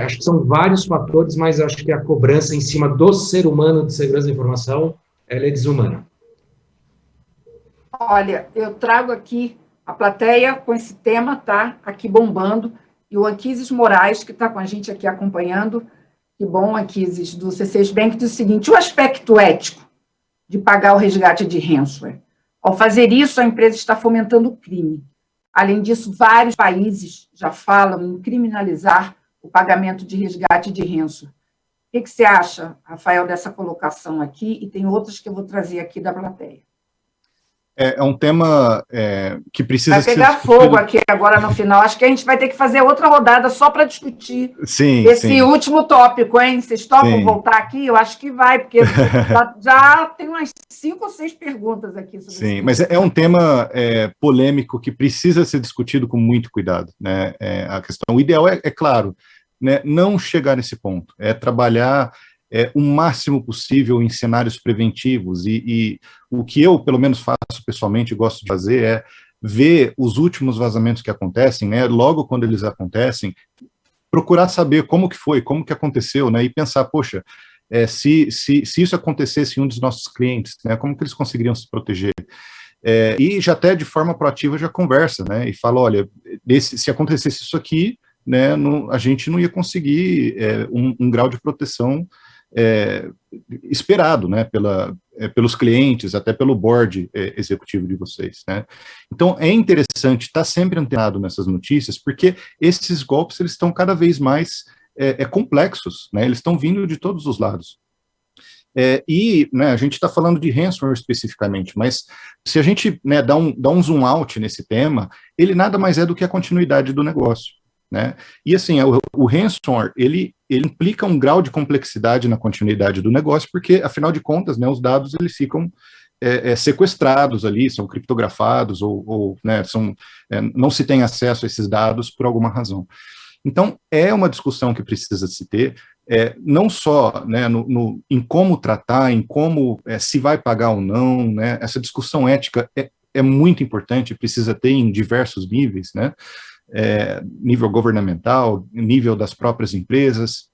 acho que são vários fatores, mas acho que a cobrança em cima do ser humano de segurança da informação, ela é desumana. Olha, eu trago aqui a plateia com esse tema, tá? Aqui bombando. E o Anquises Moraes, que está com a gente aqui acompanhando, que bom, Anquises, do C6 Bank, diz o seguinte: o aspecto ético de pagar o resgate de ransomware. Ao fazer isso, a empresa está fomentando o crime. Além disso, vários países já falam em criminalizar o pagamento de resgate de ransomware. O que você acha, Rafael, dessa colocação aqui? E tem outras que eu vou trazer aqui da plateia. É um tema que precisa ser discutido. Vai pegar fogo aqui agora no final. Acho que a gente vai ter que fazer outra rodada só para discutir esse último tópico, hein? Vocês topam voltar aqui? Eu acho que vai, porque já tem umas 5 ou 6 perguntas aqui sobre isso. Sim, mas é um tema polêmico que precisa ser discutido com muito cuidado, né? A questão, o ideal é claro, né, não chegar nesse ponto, é trabalhar o máximo possível em cenários preventivos, e o que eu, pelo menos, faço pessoalmente, gosto de fazer, é ver os últimos vazamentos que acontecem, né, logo quando eles acontecem, procurar saber como que foi, como que aconteceu, né, e pensar, poxa, se isso acontecesse em um dos nossos clientes, né, como que eles conseguiriam se proteger? E já até de forma proativa já conversa, né, e fala, olha, se acontecesse isso aqui, né, a gente não ia conseguir um grau de proteção esperado, né, pelos clientes, até pelo board executivo de vocês, né. Então, é interessante estar sempre antenado nessas notícias, porque esses golpes, eles estão cada vez mais complexos, né, eles estão vindo de todos os lados. Né, a gente está falando de ransomware especificamente, mas se a gente, né, dá um zoom out nesse tema, ele nada mais é do que a continuidade do negócio, né? E assim, o ransomware, ele implica um grau de complexidade na continuidade do negócio, porque, afinal de contas, né, os dados eles ficam sequestrados ali, são criptografados, ou né, não se tem acesso a esses dados por alguma razão. Então, é uma discussão que precisa se ter, não só, né, em como tratar, em como se vai pagar ou não, né, essa discussão ética é muito importante, precisa ter em diversos níveis, né, nível governamental, nível das próprias empresas,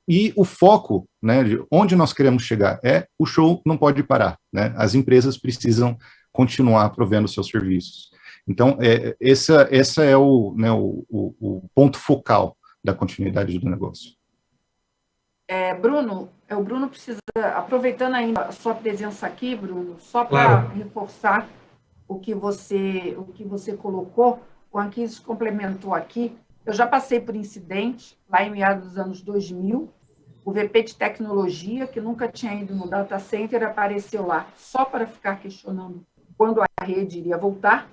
e o foco, né, de onde nós queremos chegar, o show não pode parar, né, as empresas precisam continuar provendo seus serviços. Então, essa é o ponto focal da continuidade do negócio. Bruno, o Bruno precisa, aproveitando ainda a sua presença aqui, Bruno, só para reforçar o que você colocou, o Anquises complementou aqui, eu já passei por incidente, lá em meados dos anos 2000, o VP de tecnologia, que nunca tinha ido no data center, apareceu lá só para ficar questionando quando a rede iria voltar,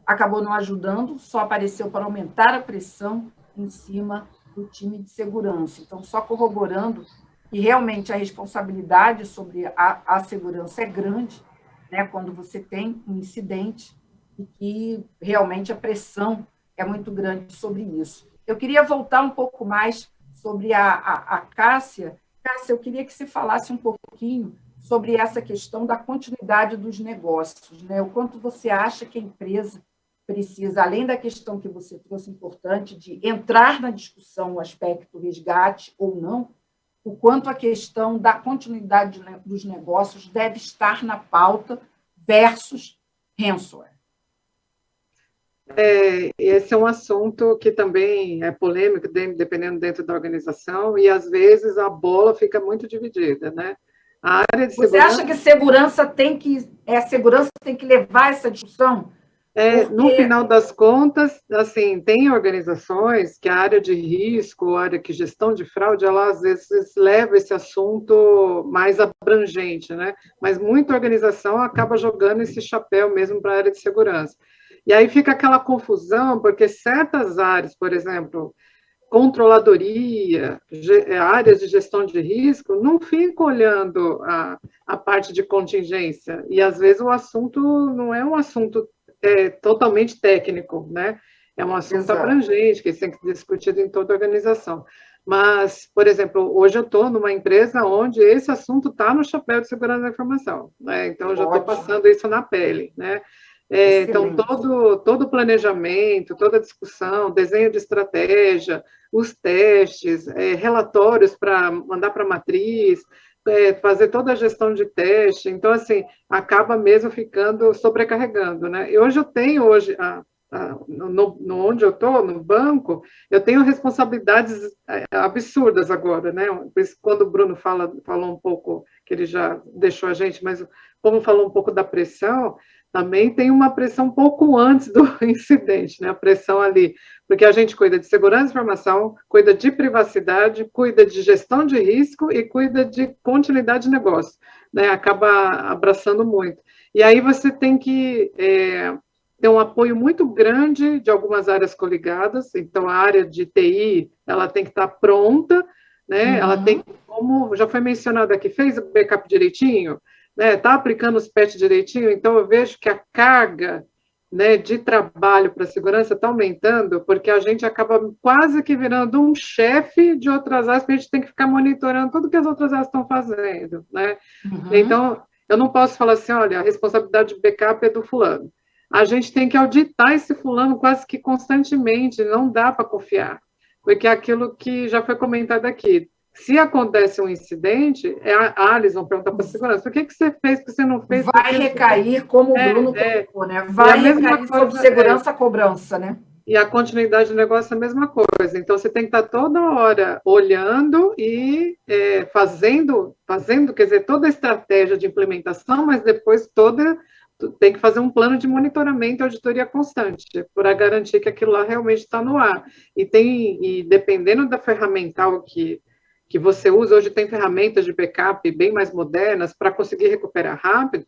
acabou não ajudando, só apareceu para aumentar a pressão em cima do time de segurança. Então, só corroborando que realmente a responsabilidade sobre a segurança é grande, né, quando você tem um incidente e que realmente a pressão é muito grande sobre isso. Eu queria voltar um pouco mais sobre a Cássia. Cássia, eu queria que você falasse um pouquinho sobre essa questão da continuidade dos negócios, né? O quanto você acha que a empresa precisa, além da questão que você trouxe importante, de entrar na discussão o aspecto resgate ou não, o quanto a questão da continuidade dos negócios deve estar na pauta versus ransomware. Esse é um assunto que também é polêmico, dependendo dentro da organização, e às vezes a bola fica muito dividida, né? A área de Você acha que segurança tem que levar essa discussão? No final das contas, assim, tem organizações que a área de risco, a área de gestão de fraude, ela às vezes leva esse assunto mais abrangente, né? Mas muita organização acaba jogando esse chapéu mesmo para a área de segurança. E aí fica aquela confusão, porque certas áreas, por exemplo, controladoria, áreas de gestão de risco, não ficam olhando a parte de contingência. E, às vezes, o assunto não é um assunto totalmente técnico, né? É um assunto abrangente, que tem que ser discutido em toda a organização. Mas, por exemplo, hoje eu estou numa empresa onde esse assunto está no chapéu de segurança da informação, né? Então, eu já estou passando isso na pele, né? Então, todo o planejamento, toda a discussão, desenho de estratégia, os testes, relatórios para mandar para a matriz, fazer toda a gestão de teste, então, assim, acaba mesmo ficando sobrecarregando, né? E hoje eu tenho, onde eu estou, no banco, eu tenho responsabilidades absurdas agora, né? Por isso, quando o Bruno falou um pouco, que ele já deixou a gente, mas como falou um pouco da pressão, também tem uma pressão um pouco antes do incidente, né? A pressão ali, porque a gente cuida de segurança de informação, cuida de privacidade, cuida de gestão de risco e cuida de continuidade de negócio, né? Acaba abraçando muito. E aí você tem que ter um apoio muito grande de algumas áreas coligadas, então a área de TI, ela tem que estar pronta, né? Ela tem, como já foi mencionado aqui, fez o backup direitinho, né, está aplicando os patches direitinho, então eu vejo que a carga, né, de trabalho para a segurança está aumentando, porque a gente acaba quase que virando um chefe de outras áreas, porque a gente tem que ficar monitorando tudo que as outras áreas estão fazendo, né? Então, eu não posso falar assim, olha, a responsabilidade de backup é do fulano. A gente tem que auditar esse fulano quase que constantemente, não dá para confiar, porque é aquilo que já foi comentado aqui, Se acontece um incidente, eles vão perguntar para a segurança, o que você fez, o que você não fez? Vai recair, como o Bruno colocou, né? Vai recair sobre segurança a cobrança, né? E a continuidade do negócio é a mesma coisa. Então, você tem que estar toda hora olhando e fazendo, quer dizer, toda a estratégia de implementação, mas depois tem que fazer um plano de monitoramento e auditoria constante, para garantir que aquilo lá realmente está no ar. E dependendo da ferramental que você usa, hoje tem ferramentas de backup bem mais modernas para conseguir recuperar rápido.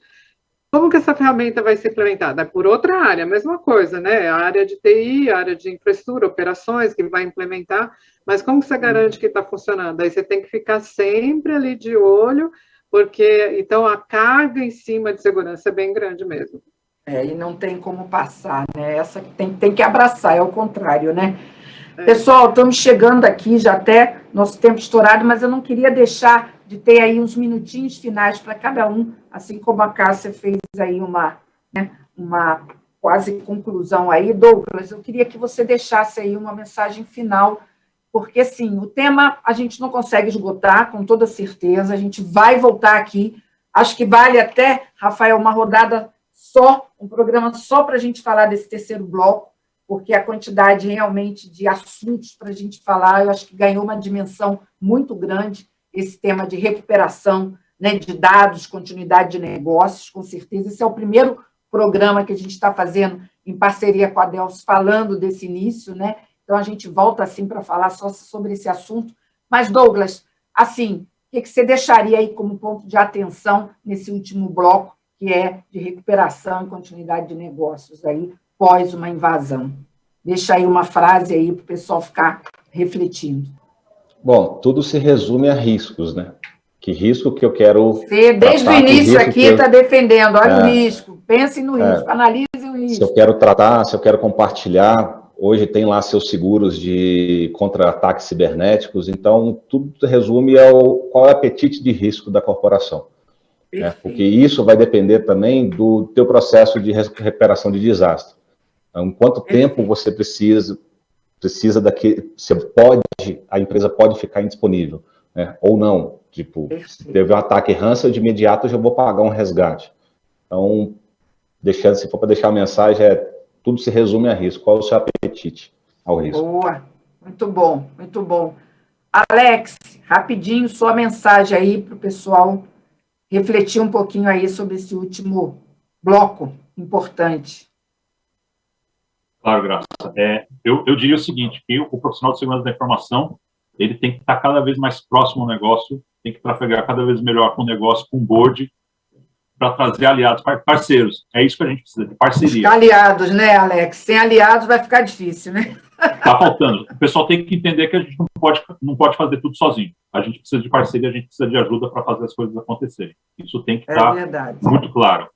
Como que essa ferramenta vai ser implementada? É por outra área, a mesma coisa, né? A área de TI, a área de infraestrutura, operações, que vai implementar, mas como que você garante que está funcionando? Aí você tem que ficar sempre ali de olho, porque, então, a carga em cima de segurança é bem grande mesmo. E não tem como passar, né? Essa tem que abraçar, é o contrário, né? Pessoal, estamos chegando aqui, já até nosso tempo estourado, mas eu não queria deixar de ter aí uns minutinhos finais para cada um, assim como a Cássia fez aí uma quase conclusão aí. Douglas, eu queria que você deixasse aí uma mensagem final, porque, assim, o tema a gente não consegue esgotar, com toda certeza, a gente vai voltar aqui, acho que vale até, Rafael, uma rodada só, um programa só para a gente falar desse terceiro bloco, porque a quantidade realmente de assuntos para a gente falar, eu acho que ganhou uma dimensão muito grande, esse tema de recuperação, né, de dados, continuidade de negócios, com certeza. Esse é o primeiro programa que a gente está fazendo em parceria com a Delphi, falando desse início, né? Então, a gente volta, assim, para falar só sobre esse assunto. Mas, Douglas, assim, o que você deixaria aí como ponto de atenção nesse último bloco, que é de recuperação e continuidade de negócios aí, pós uma invasão? Deixa aí uma frase aí para o pessoal ficar refletindo. Bom, tudo se resume a riscos, né? Que risco que eu quero... Você, desde o início aqui, está defendendo. Olha o risco, pensem no risco, analisem o risco. Se eu quero tratar, se eu quero compartilhar, hoje tem lá seus seguros de contra-ataques cibernéticos, então tudo se resume ao qual é o apetite de risco da corporação. Né? Porque isso vai depender também do teu processo de recuperação de desastre. Então, quanto tempo você precisa a empresa pode ficar indisponível, né? Ou não. Tipo, se teve um ataque ransomware, de imediato eu já vou pagar um resgate. Então, se for para deixar a mensagem, tudo se resume a risco. Qual é o seu apetite ao risco? Boa, muito bom, muito bom. Alex, rapidinho, sua mensagem aí para o pessoal refletir um pouquinho aí sobre esse último bloco importante. Claro, Graça. Eu diria o seguinte, que o profissional de segurança da informação, ele tem que estar cada vez mais próximo ao negócio, tem que trafegar cada vez melhor com o negócio, com o board, para trazer aliados, parceiros. É isso que a gente precisa, de parceria. Aliados, né, Alex? Sem aliados vai ficar difícil, né? Está faltando. O pessoal tem que entender que a gente não pode fazer tudo sozinho. A gente precisa de parceria, a gente precisa de ajuda para fazer as coisas acontecerem. Isso tem que estar muito claro,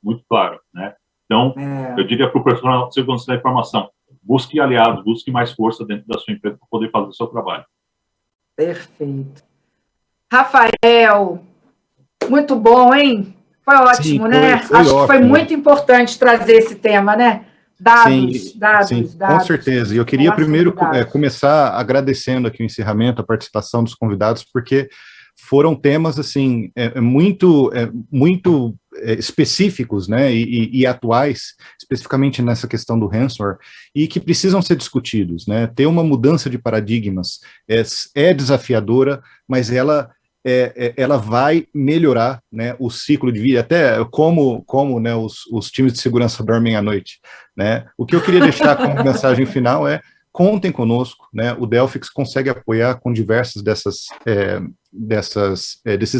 né? Então, eu diria para o profissional de segurança da informação, busque aliados, busque mais força dentro da sua empresa para poder fazer o seu trabalho. Perfeito. Rafael, muito bom, hein? Foi ótimo, né? Acho ótimo. Que foi muito importante trazer esse tema, né? Dados. Com certeza. E eu queria primeiro começar agradecendo aqui o encerramento, a participação dos convidados, porque foram temas, assim, muito específicos, né, e atuais, especificamente nessa questão do ransomware, e que precisam ser discutidos, né. Ter uma mudança de paradigmas é desafiadora, mas ela vai melhorar, né, o ciclo de vida, até como né, os times de segurança dormem à noite, né. O que eu queria deixar como mensagem final contem conosco, né, o Delphix consegue apoiar com diversas desses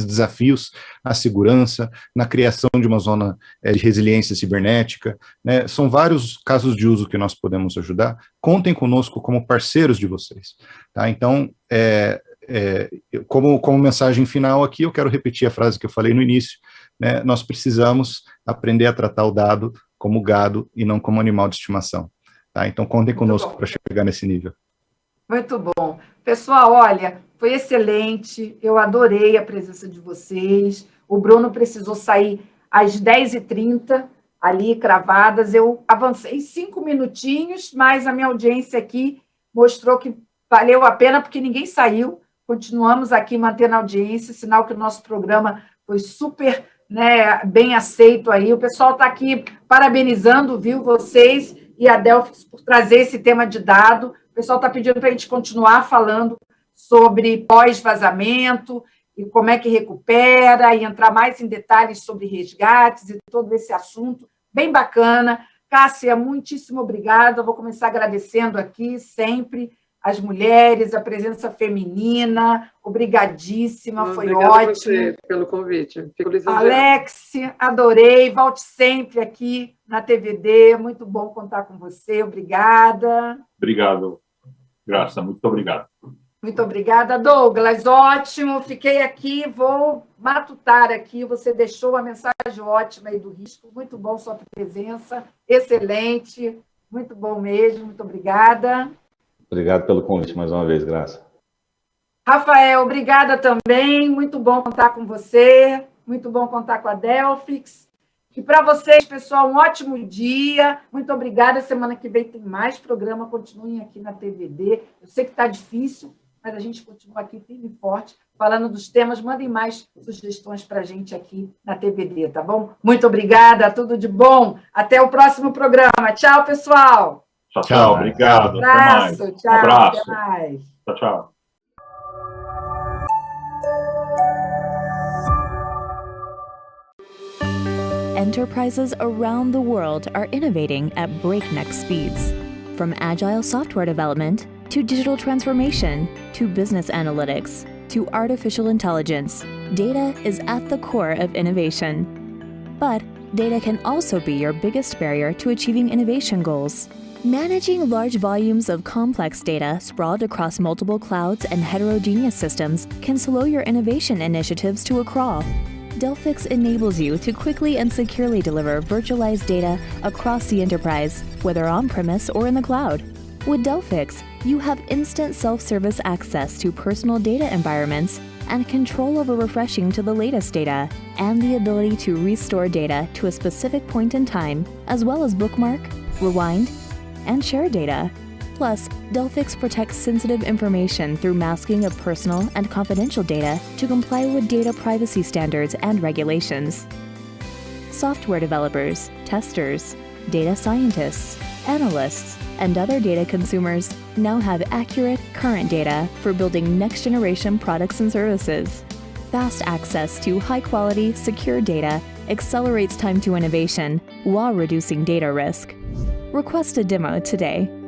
desafios à segurança, na criação de uma zona de resiliência cibernética, né, são vários casos de uso que nós podemos ajudar, contem conosco como parceiros de vocês, tá? Então, como mensagem final aqui, eu quero repetir a frase que eu falei no início, né, nós precisamos aprender a tratar o dado como gado e não como animal de estimação. Tá? Então, contem conosco para chegar nesse nível. Muito bom. Pessoal, olha, foi excelente, eu adorei a presença de vocês. O Bruno precisou sair às 10h30, ali, cravadas. Eu avancei 5 minutinhos, mas a minha audiência aqui mostrou que valeu a pena, porque ninguém saiu. continuamos aqui mantendo a audiência, sinal que o nosso programa foi super, né, bem aceito aí. O pessoal está aqui parabenizando, viu, vocês e a Delphix por trazer esse tema de dado. O pessoal está pedindo para a gente continuar falando sobre pós-vazamento e como é que recupera, e entrar mais em detalhes sobre resgates e todo esse assunto, bem bacana. Cássia, muitíssimo obrigada. Vou começar agradecendo aqui sempre as mulheres, a presença feminina. Obrigadíssima, foi Obrigada ótimo. A você pelo convite. Fico lisonjeada. Alex, adorei. Volte sempre aqui na TVD. Muito bom contar com você. Obrigada. Obrigado, Graça. Muito obrigado. Muito obrigada, Douglas. Ótimo. Fiquei aqui, vou matutar aqui. Você deixou uma mensagem ótima aí do risco. Muito bom sua presença. Excelente. Muito bom mesmo. Muito obrigada. Obrigado pelo convite mais uma vez, Graça. Rafael, obrigada também. Muito bom contar com você. Muito bom contar com a Delphix. E para vocês, pessoal, um ótimo dia. Muito obrigada. Semana que vem tem mais programa. Continuem aqui na TVD. Eu sei que está difícil, mas a gente continua aqui firme e forte, falando dos temas. Mandem mais sugestões para a gente aqui na TVD, tá bom? Muito obrigada. Tudo de bom. Até o próximo programa. Tchau, pessoal. Tchau, tchau. Obrigado. Abraço. Até mais. Tchau. Abraço. Até mais. Tchau, tchau. Enterprises around the world are innovating at breakneck speeds. From agile software development to digital transformation to business analytics to artificial intelligence, data is at the core of innovation. But data can also be your biggest barrier to achieving innovation goals. Managing large volumes of complex data sprawled across multiple clouds and heterogeneous systems can slow your innovation initiatives to a crawl. Delphix enables you to quickly and securely deliver virtualized data across the enterprise, whether on-premise or in the cloud. With Delphix, you have instant self-service access to personal data environments and control over refreshing to the latest data, and the ability to restore data to a specific point in time, as well as bookmark, rewind, and share data. Plus, Delphix protects sensitive information through masking of personal and confidential data to comply with data privacy standards and regulations. Software developers, testers, data scientists, analysts, and other data consumers now have accurate, current data for building next-generation products and services. Fast access to high-quality, secure data accelerates time to innovation while reducing data risk. Request a demo today.